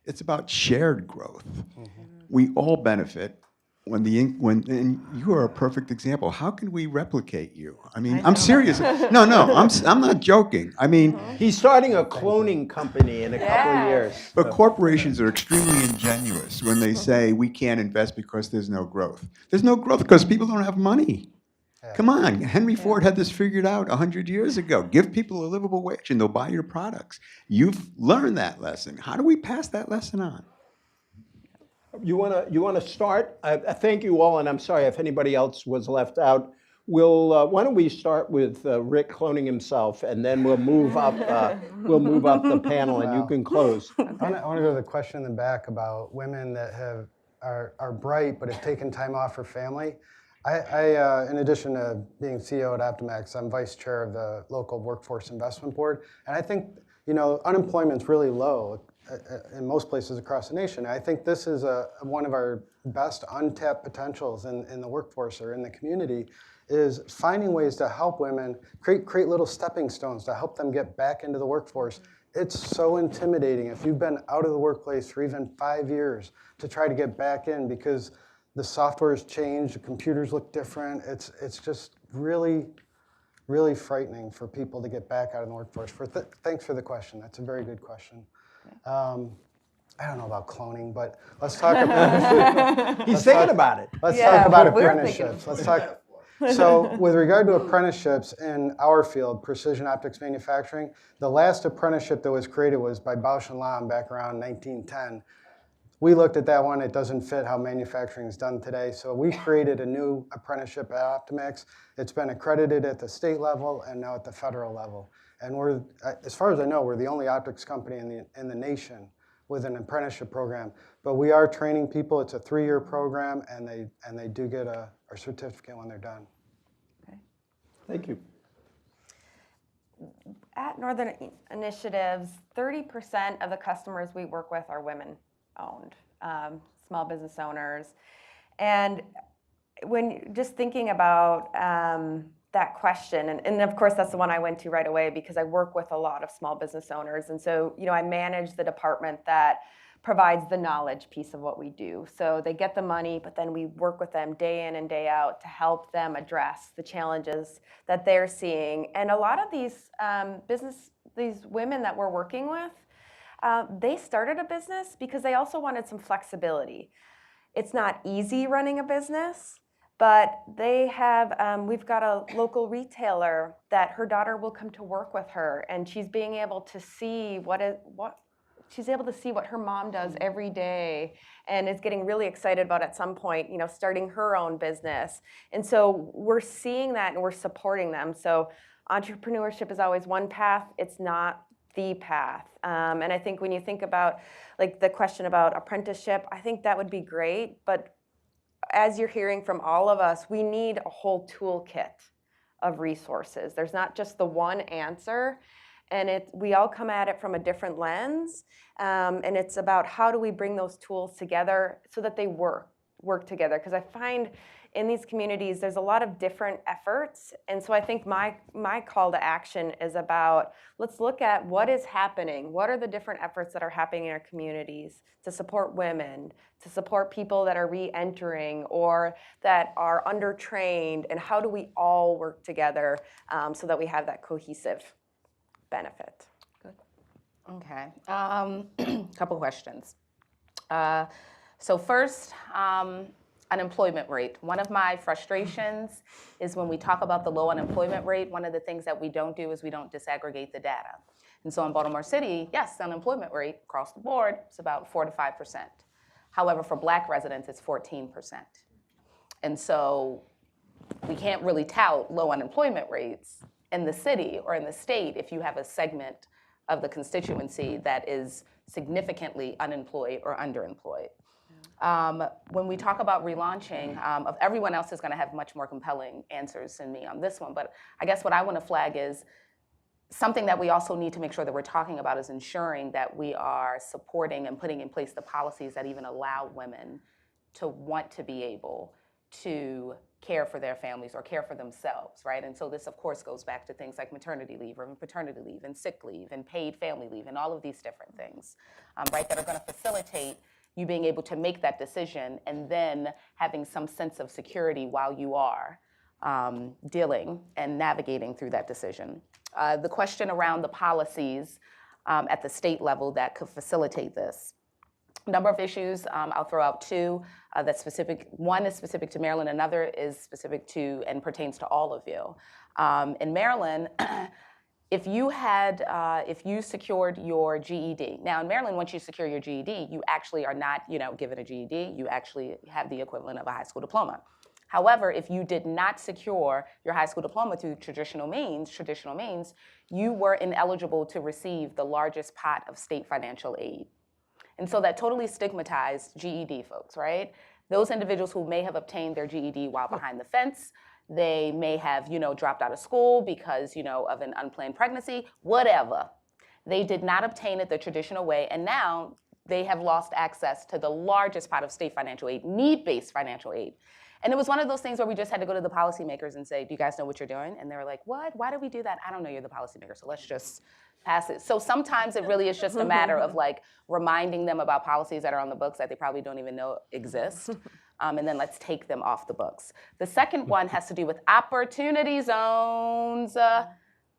it's about shared growth? We all benefit and you are a perfect example. How can we replicate you? I mean, I'm serious. No, I'm not joking. I mean, he's starting a cloning company in a couple of years. But corporations are extremely ingenuous when they say we can't invest because there's no growth. There's no growth because people don't have money. Come on, Henry Ford had this figured out 100 years ago. Give people a livable wage and they'll buy your products. You've learned that lesson. How do we pass that lesson on? You wanna start? Thank you all, and I'm sorry if anybody else was left out. Why don't we start with Rick cloning himself, and then we'll move up. We'll move up the panel, and you can close. I want to go to the question in the back about women that are bright but have taken time off for family. I in addition to being CEO at Optimax, I'm vice chair of the local workforce investment board, and I think unemployment's really low in most places across the nation. I think this is one of our best untapped potentials in the workforce or in the community, is finding ways to help women create little stepping stones to help them get back into the workforce. It's so intimidating if you've been out of the workplace for even 5 years to try to get back in because the software has changed, the computers look different. It's just really, really frightening for people to get back out in the workforce. Thanks for the question. That's a very good question. I don't know about cloning, but let's talk about. He's thinking about it. Let's talk about apprenticeships. So with regard to apprenticeships in our field, precision optics manufacturing, the last apprenticeship that was created was by Bausch & Lomb back around 1910. We looked at that one. It doesn't fit how manufacturing is done today. So we created a new apprenticeship at Optimax. It's been accredited at the state level and now at the federal level. And we're, as far as I know, we're the only optics company in the nation with an apprenticeship program. But we are training people. It's a 3-year program, and they do get a certificate when they're done. Okay. Thank you. At Northern Initiatives, 30% of the customers we work with are women-owned, small business owners. And when just thinking about that question, and of course that's the one I went to right away because I work with a lot of small business owners, and so I manage the department that provides the knowledge piece of what we do. So they get the money, but then we work with them day in and day out to help them address the challenges that they're seeing. And a lot of these these women that we're working with, they started a business because they also wanted some flexibility. It's not easy running a business, but they have, we've got a local retailer that her daughter will come to work with her, and she's being able to see she's able to see what her mom does every day, and is getting really excited about at some point, starting her own business. And so we're seeing that and we're supporting them. So entrepreneurship is always one path. It's not the path. And I think when you think about like the question about apprenticeship, I think that would be great, but as you're hearing from all of us, we need a whole toolkit of resources. There's not just the one answer, and we all come at it from a different lens, and it's about how do we bring those tools together so that they work together. Because I find in these communities, there's a lot of different efforts. And so I think my call to action is about, let's look at what is happening. What are the different efforts that are happening in our communities to support women, to support people that are re-entering or that are undertrained, and how do we all work together so that we have that cohesive benefit? Good. Okay. Couple questions. So first, unemployment rate. One of my frustrations is when we talk about the low unemployment rate, one of the things that we don't do is we don't disaggregate the data. And so in Baltimore City, yes, the unemployment rate across the board is about 4 to 5%. However, for Black residents, it's 14%. And so we can't really tout low unemployment rates in the city or in the state if you have a segment of the constituency that is significantly unemployed or underemployed. When we talk about relaunching, everyone else is going to have much more compelling answers than me on this one, but I guess what I want to flag is something that we also need to make sure that we're talking about is ensuring that we are supporting and putting in place the policies that even allow women to want to be able to care for their families or care for themselves, right? And so this, of course, goes back to things like maternity leave or paternity leave and sick leave and paid family leave and all of these different things, right, that are going to facilitate you being able to make that decision and then having some sense of security while you are dealing and navigating through that decision. The question around the policies at the state level that could facilitate this. Number of issues, I'll throw out two that's specific. One is specific to Maryland, another is specific to and pertains to all of you. In Maryland, if you secured your GED, now in Maryland, once you secure your GED, you actually are not, given a GED, you actually have the equivalent of a high school diploma. However, if you did not secure your high school diploma through traditional means, you were ineligible to receive the largest pot of state financial aid. And so that totally stigmatized GED folks, right? Those individuals who may have obtained their GED while behind the fence, they may have, dropped out of school because, of an unplanned pregnancy, whatever. They did not obtain it the traditional way, and now they have lost access to the largest pot of state financial aid, need-based financial aid. And it was one of those things where we just had to go to the policymakers and say, do you guys know what you're doing? And they were like, what? Why do we do that? I don't know, you're the policymaker, so let's just pass it. So sometimes it really is just a matter of reminding them about policies that are on the books that they probably don't even know exist. And then let's take them off the books. The second one has to do with opportunity zones.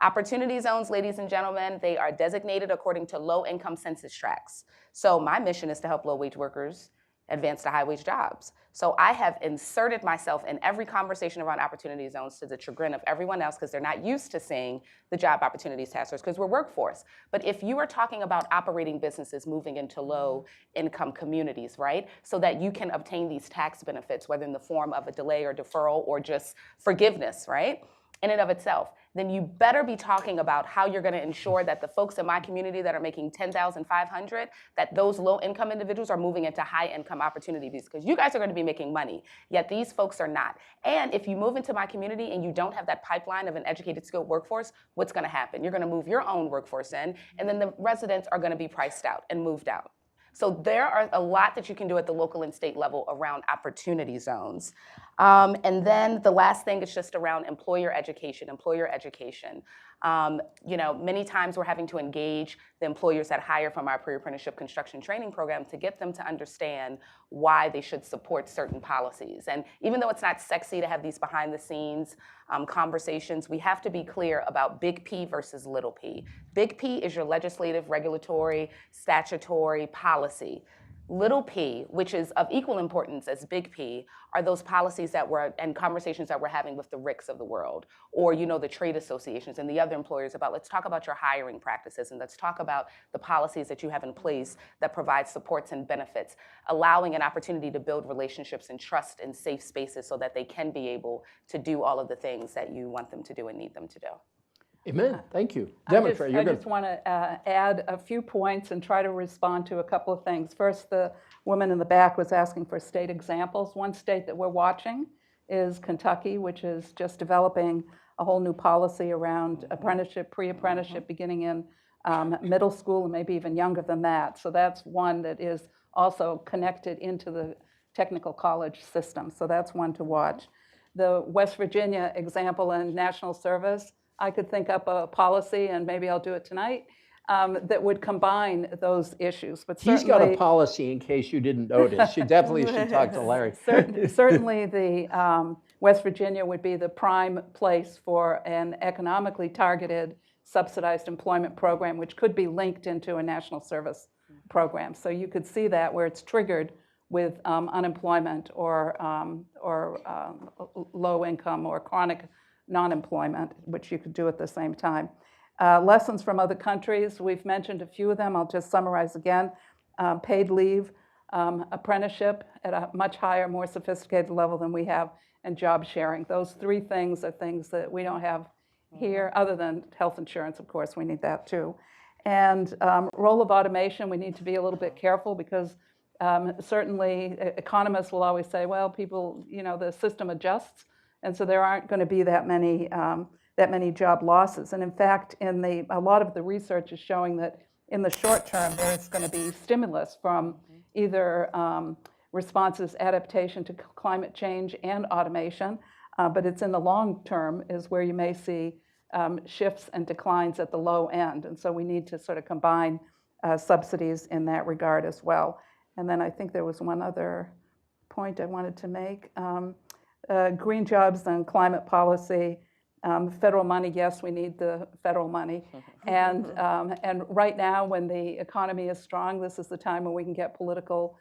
Opportunity zones, ladies and gentlemen, they are designated according to low-income census tracts. So my mission is to help low-wage workers advance to high-wage jobs. So I have inserted myself in every conversation around opportunity zones to the chagrin of everyone else because they're not used to seeing the job opportunities task force because we're workforce. But if you are talking about operating businesses moving into low-income communities, right, so that you can obtain these tax benefits, whether in the form of a delay or deferral or just forgiveness, right, in and of itself, then you better be talking about how you're going to ensure that the folks in my community that are making $10,500, that those low-income individuals are moving into high-income opportunities because you guys are going to be making money, yet these folks are not. And if you move into my community and you don't have that pipeline of an educated, skilled workforce, what's going to happen? You're going to move your own workforce in, and then the residents are going to be priced out and moved out. So there are a lot that you can do at the local and state level around opportunity zones. And then the last thing is just around employer education. Many times we're having to engage the employers that hire from our pre-apprenticeship construction training program to get them to understand why they should support certain policies. And even though it's not sexy to have these behind the scenes conversations, we have to be clear about big P versus little p. Big P is your legislative, regulatory, statutory policy. Little p, which is of equal importance as big P, are those policies and conversations that we're having with the RICs of the world, or the trade associations and the other employers about, let's talk about your hiring practices and let's talk about the policies that you have in place that provide supports and benefits, allowing an opportunity to build relationships and trust in safe spaces so that they can be able to do all of the things that you want them to do and need them to do. Amen. Thank you. I just want to add a few points and try to respond to a couple of things. First, the woman in the back was asking for state examples. One state that we're watching is Kentucky, which is just developing a whole new policy around apprenticeship, pre-apprenticeship, beginning in middle school and maybe even younger than that. So that's one that is also connected into the technical college system. So that's one to watch. The West Virginia example in national service, I could think up a policy, and maybe I'll do it tonight, that would combine those issues. But He's got a certainly, policy, in case you didn't notice. You definitely should talk to Larry. certainly the West Virginia would be the prime place for an economically targeted subsidized employment program, which could be linked into a national service program. So you could see that where it's triggered with unemployment or low income or chronic non-employment, which you could do at the same time. Lessons from other countries, we've mentioned a few of them. I'll just summarize again. Paid leave, apprenticeship at a much higher, more sophisticated level than we have, and job sharing. Those three things are things that we don't have here, other than health insurance, of course, we need that too. And role of automation, we need to be a little bit careful because certainly economists will always say, well, people, the system adjusts, and so there aren't going to be that many job losses. And in fact, a lot of the research is showing that in the short term, there's going to be stimulus from either responses, adaptation to climate change and automation, but it's in the long term is where you may see shifts and declines at the low end. And so we need to sort of combine subsidies in that regard as well. And then I think there was one other point I wanted to make. Green jobs and climate policy. Federal money, yes, we need the federal money. And right now, when the economy is strong, this is the time when we can get political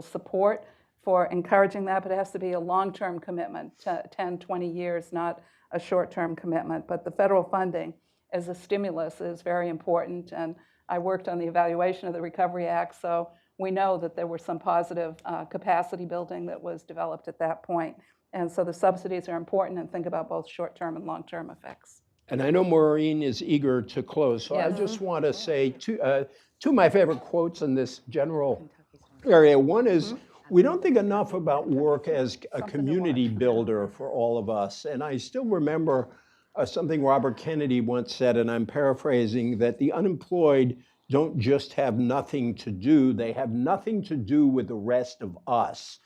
support for encouraging that, but it has to be a long-term commitment, 10, 20 years, not a short-term commitment. But the federal funding as a stimulus is very important. And I worked on the evaluation of the Recovery Act, so we know that there were some positive capacity building that was developed at that point. And so the subsidies are important, and think about both short-term and long-term effects. And I know Maureen is eager to close, so I just want to say two of my favorite quotes in this general area. One is, we don't think enough about work as a community builder for all of us. And I still remember something Robert Kennedy once said, and I'm paraphrasing, that the unemployed don't just have nothing to do, they have nothing to do with the rest of us.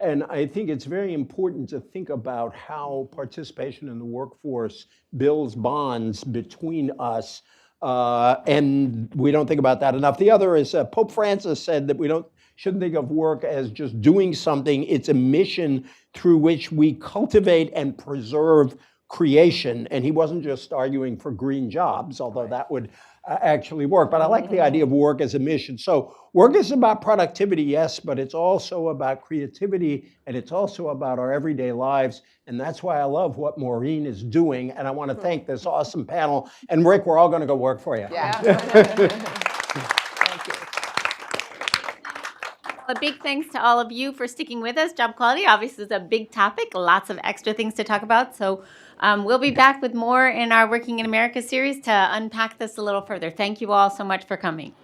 And I think it's very important to think about how participation in the workforce builds bonds between us, and we don't think about that enough. The other is Pope Francis said that we shouldn't think of work as just doing something. It's a mission through which we cultivate and preserve creation. And he wasn't just arguing for green jobs, although that would actually work. But I like the idea of work as a mission. So work is about productivity, yes, but it's also about creativity, and it's also about our everyday lives. And that's why I love what Maureen is doing. And I want to thank this awesome panel. And Rick, we're all going to go work for you. Yeah. A big thanks to all of you for sticking with us. Job quality obviously is a big topic, lots of extra things to talk about. So we'll be back with more in our Working in America series to unpack this a little further. Thank you all so much for coming.